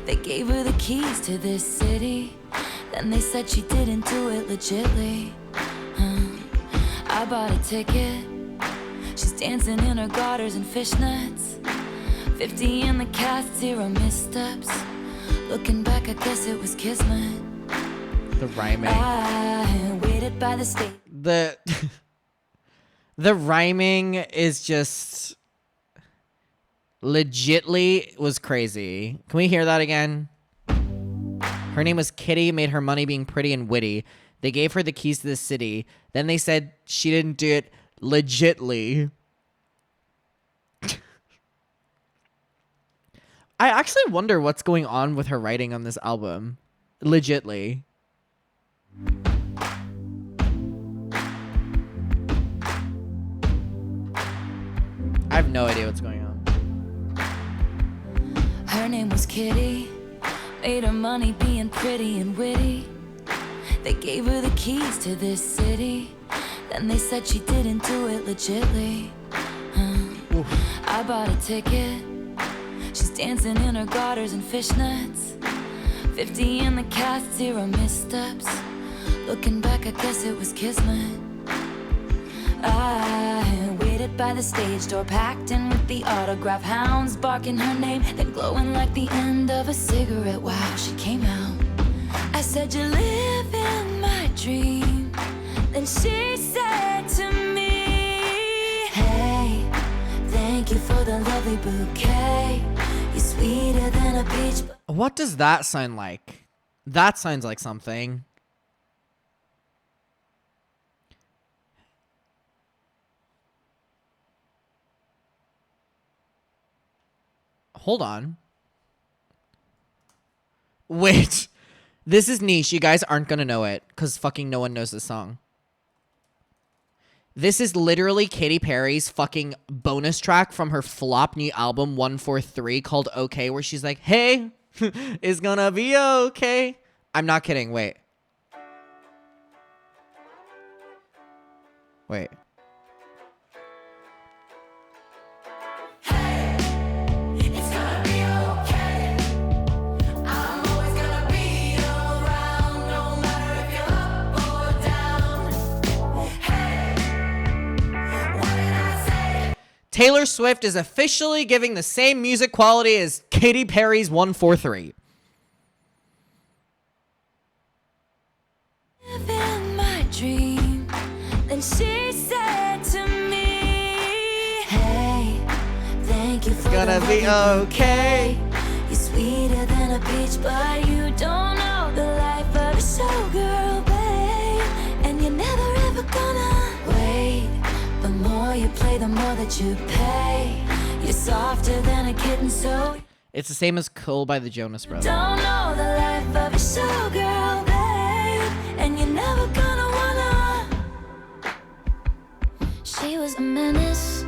They gave her the keys to this city. Then they said she didn't do it legitly. I bought a ticket. She's dancing in her garters and fishnets. 50 in the cast, 0 missteps. Looking back, I guess it was kismet. The rhyming. I waited by the state. The rhyming is just legitly was crazy. Can we hear that again? Her name was Kitty, made her money being pretty and witty. They gave her the keys to the city. Then they said she didn't do it legitly. I actually wonder what's going on with her writing on this album. Legitly. I have no idea what's going on. Her name was Kitty. Made her money being pretty and witty. They gave her the keys to this city. Then they said she didn't do it legitly. I bought a ticket. She's dancing in her garters and fishnets. 50 in the cast, 0 missteps. Looking back, I guess it was kismet. I waited by the stage door, packed in with the autograph hounds, barking her name, then glowing like the end of a cigarette. Wow, she came out. I said, you live in my dream. Then she said to me, hey, thank you for the lovely bouquet. You're sweeter than a peach. What does that sound like? That sounds like something. Hold on. Wait. This is niche. You guys aren't gonna know it because fucking no one knows this song. This is literally Katy Perry's fucking bonus track from her flop new album 143 called Okay, where she's like, hey, it's gonna be okay. I'm not kidding. Wait. Wait. Taylor Swift is officially giving the same music quality as Katy Perry's 143. Live in my dream. Then she said to me, hey, thank you for Gonna be okay. You're sweeter than a peach, but you don't know the life of a showgirl, babe. And you're never ever gonna wait. The more you play, the more that you pay. You're softer than a kitten, so It's the same as Cool by the Jonas Brothers. don't know the life of a showgirl, babe. And you're never gonna wanna. She was a menace,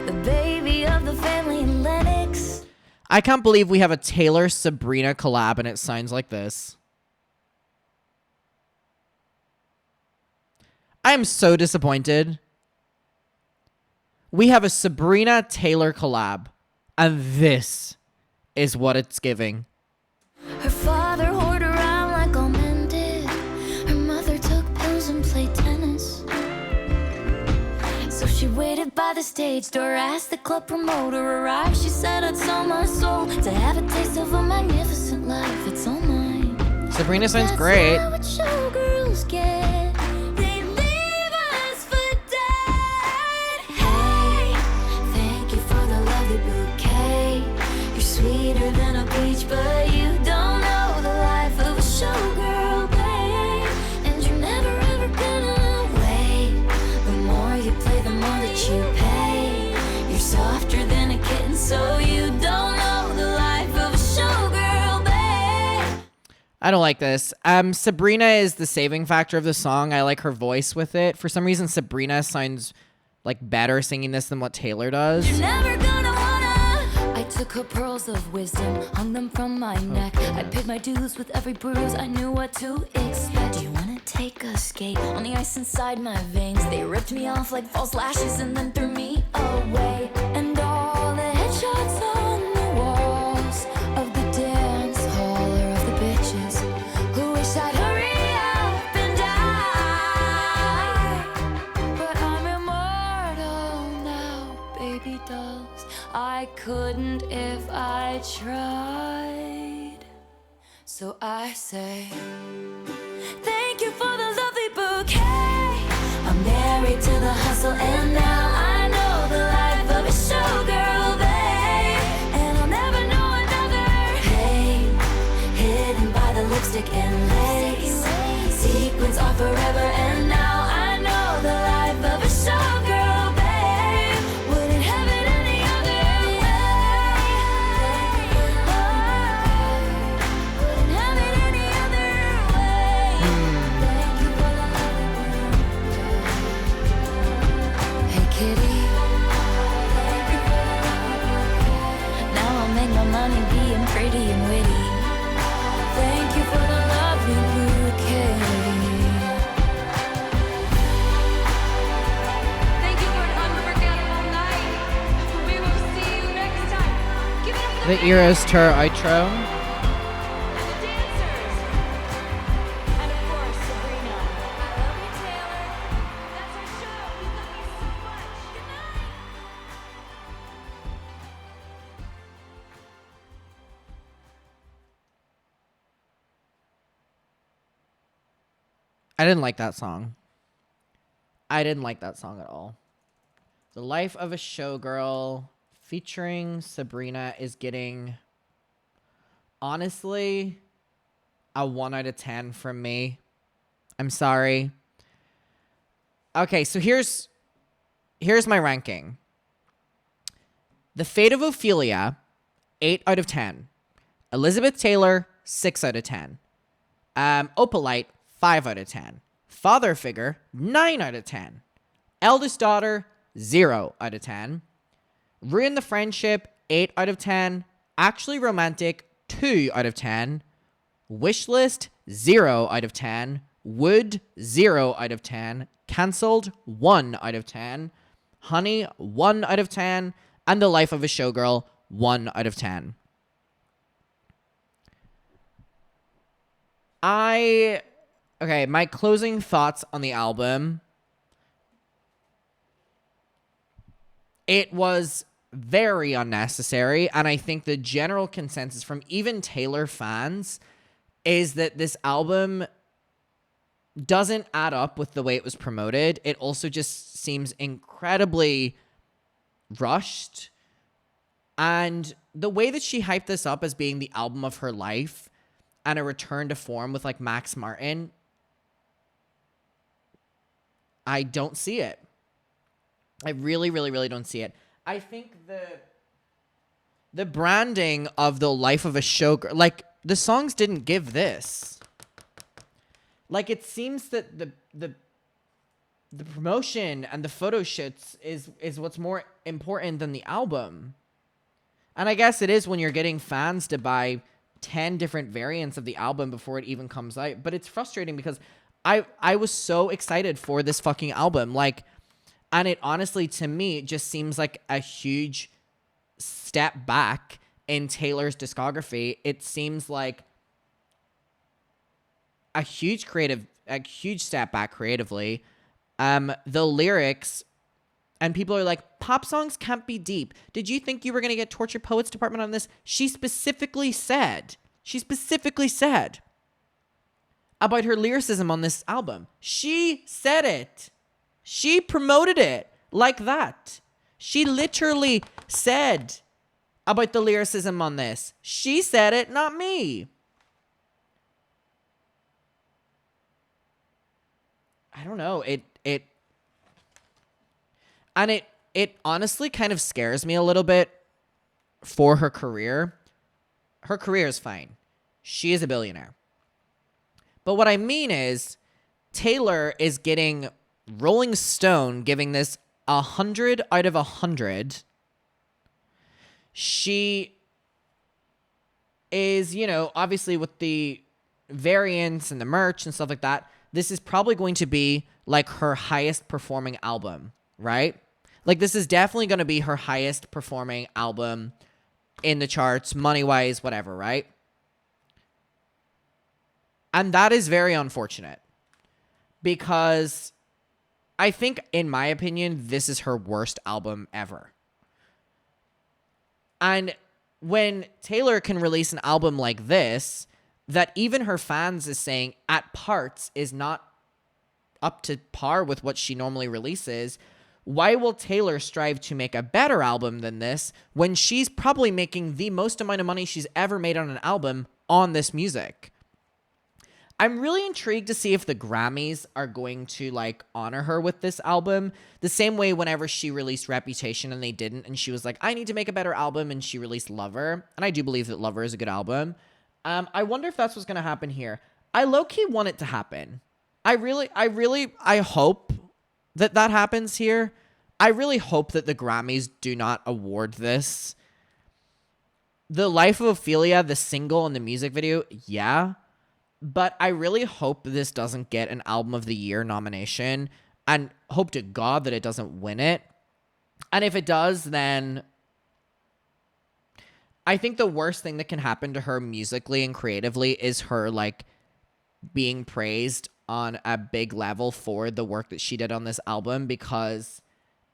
the baby of the family in Lennox. I can't believe we have a Taylor Sabrina collab and it sounds like this. I am so disappointed. We have a Sabrina Taylor collab, and this is what it's giving. Her father whored around like all men did. Her mother took pills and played tennis. So she waited by the stage door, asked the club promoter arrive. She said, I'd sell my soul to have a taste of a magnificent life. It's all mine. Sabrina sounds great. That's how showgirls get. They leave us for dead. Hey, thank you for the lovely bouquet. You're sweeter than a peach, but you don't know the life of a showgirl, babe. And you're never ever gonna wait. The more you play, the more that you pay. You're softer than a kitten, so you don't know the life of a showgirl, babe. I don't like this. Sabrina is the saving factor of the song. I like her voice with it. For some reason, Sabrina sounds like better singing this than what Taylor does. You're never gonna wanna. I took her pearls of wisdom, hung them from my neck. I paid my dues with every bruise. I knew what to expect. Do you wanna take a skate on the ice inside my veins? They ripped me off like false lashes and then threw me away. And all the headshots on the walls of the dance hall are of the bitches who wish I'd hurry up and die. But I'm immortal now, baby dolls. I couldn't if I tried. So I say, thank you for the lovely bouquet. I'm married to the hustle, and now I know the life of a showgirl, babe. And I'll never know another. Hey, hidden by the lipstick and lace. Sequins are forever, and now I know the life of a showgirl, babe. Wouldn't have it any other way. Wouldn't have it any other way. Thank you for the lovely bouquet. Hey kitty. Thank you for the lovely bouquet. Now I'll make my money being pretty and witty. Thank you for the lovely bouquet. Thank you for an unforgettable night. We will see you next time. Give it up for The Eras Tour outro. the dancers. And of course, Sabrina. I love you, Taylor. That's our show. We love you so much. Good night. I didn't like that song. I didn't like that song at all. The Life of a Showgirl featuring Sabrina is getting, honestly, a 1 out of 10 from me. I'm sorry. Okay, so here's my ranking. The Fate of Ophelia, 8 out of 10. Elizabeth Taylor, 6 out of 10. Opalite, 5 out of 10. Father Figure, 9 out of 10. Eldest Daughter, 0 out of 10. Ruin the Friendship, 8 out of 10. Actually Romantic, 2 out of 10. Wishlist, 0 out of 10. Would, 0 out of 10. Cancelled, 1 out of 10. Honey, 1 out of 10. And The Life of a Showgirl, 1 out of 10. Okay, my closing thoughts on the album. It was very unnecessary, and I think the general consensus from even Taylor fans is that this album doesn't add up with the way it was promoted. It also just seems incredibly rushed. And the way that she hyped this up as being the album of her life and a return to form with like Max Martin, I don't see it. I really, really, really don't see it. I think the branding of The Life of a Showgirl, like the songs didn't give this. Like it seems that the promotion and the photo shoots is what's more important than the album. And I guess it is when you're getting fans to buy 10 different variants of the album before it even comes out. But it's frustrating because I was so excited for this fucking album. Like, and it honestly, to me, just seems like a huge step back in Taylor's discography. It seems like a huge step back creatively. The lyrics, and people are like, pop songs can't be deep. Did you think you were going to get Tortured Poets Department on this? She specifically said about her lyricism on this album. She said it. She promoted it like that. She literally said about the lyricism on this. She said it, not me. I don't know. It honestly kind of scares me a little bit for her career. Her career is fine. She is a billionaire. But what I mean is, Taylor is getting Rolling Stone giving this 100 out of 100. She is, obviously with the variants and the merch and stuff like that, this is probably going to be like her highest performing album, right? Like, this is definitely going to be her highest performing album in the charts, money-wise, whatever, right? And that is very unfortunate because I think, in my opinion, this is her worst album ever. And when Taylor can release an album like this, that even her fans is saying at parts is not up to par with what she normally releases, why will Taylor strive to make a better album than this when she's probably making the most amount of money she's ever made on an album on this music? I'm really intrigued to see if the Grammys are going to honor her with this album the same way whenever she released Reputation and they didn't, and she was like, I need to make a better album, and she released Lover. And I do believe that Lover is a good album. I wonder if that's what's going to happen here. I low-key want it to happen. I hope that happens here. I really hope that the Grammys do not award this. The Life of Ophelia, the single and the music video, yeah. But I really hope this doesn't get an Album of the Year nomination, and hope to God that it doesn't win it. And if it does, then I think the worst thing that can happen to her musically and creatively is her being praised on a big level for the work that she did on this album, because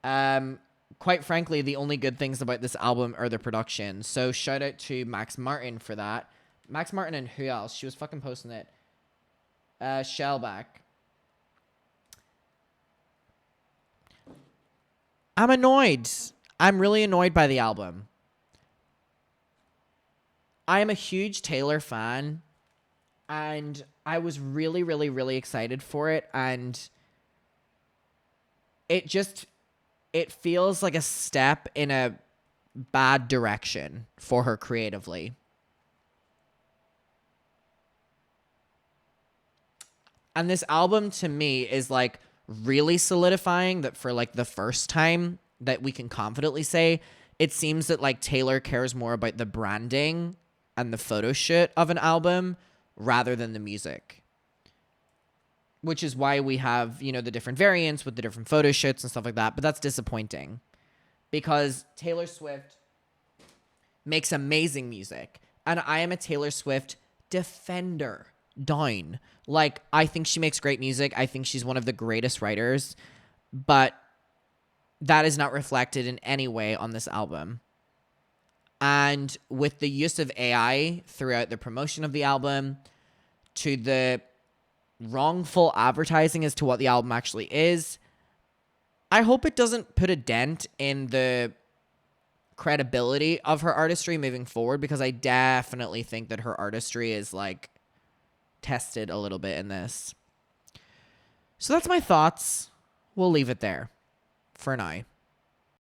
quite frankly, the only good things about this album are the production. So shout out to Max Martin for that. Max Martin and who else? She was fucking posting it. Shellback. I'm annoyed. I'm really annoyed by the album. I am a huge Taylor fan, and I was really, really, really excited for it, and it feels like a step in a bad direction for her creatively. And this album, to me, is really solidifying that for the first time that we can confidently say, it seems that Taylor cares more about the branding and the photo shoot of an album rather than the music. Which is why we have, the different variants with the different photo shoots and stuff like that. But that's disappointing because Taylor Swift makes amazing music. And I am a Taylor Swift defender. Down. I think she makes great music. I think she's one of the greatest writers. But that is not reflected in any way on this album. And with the use of AI throughout the promotion of the album, to the wrongful advertising as to what the album actually is, I hope it doesn't put a dent in the credibility of her artistry moving forward, because I definitely think that her artistry is tested a little bit in this. So that's my thoughts. We'll leave it there for now.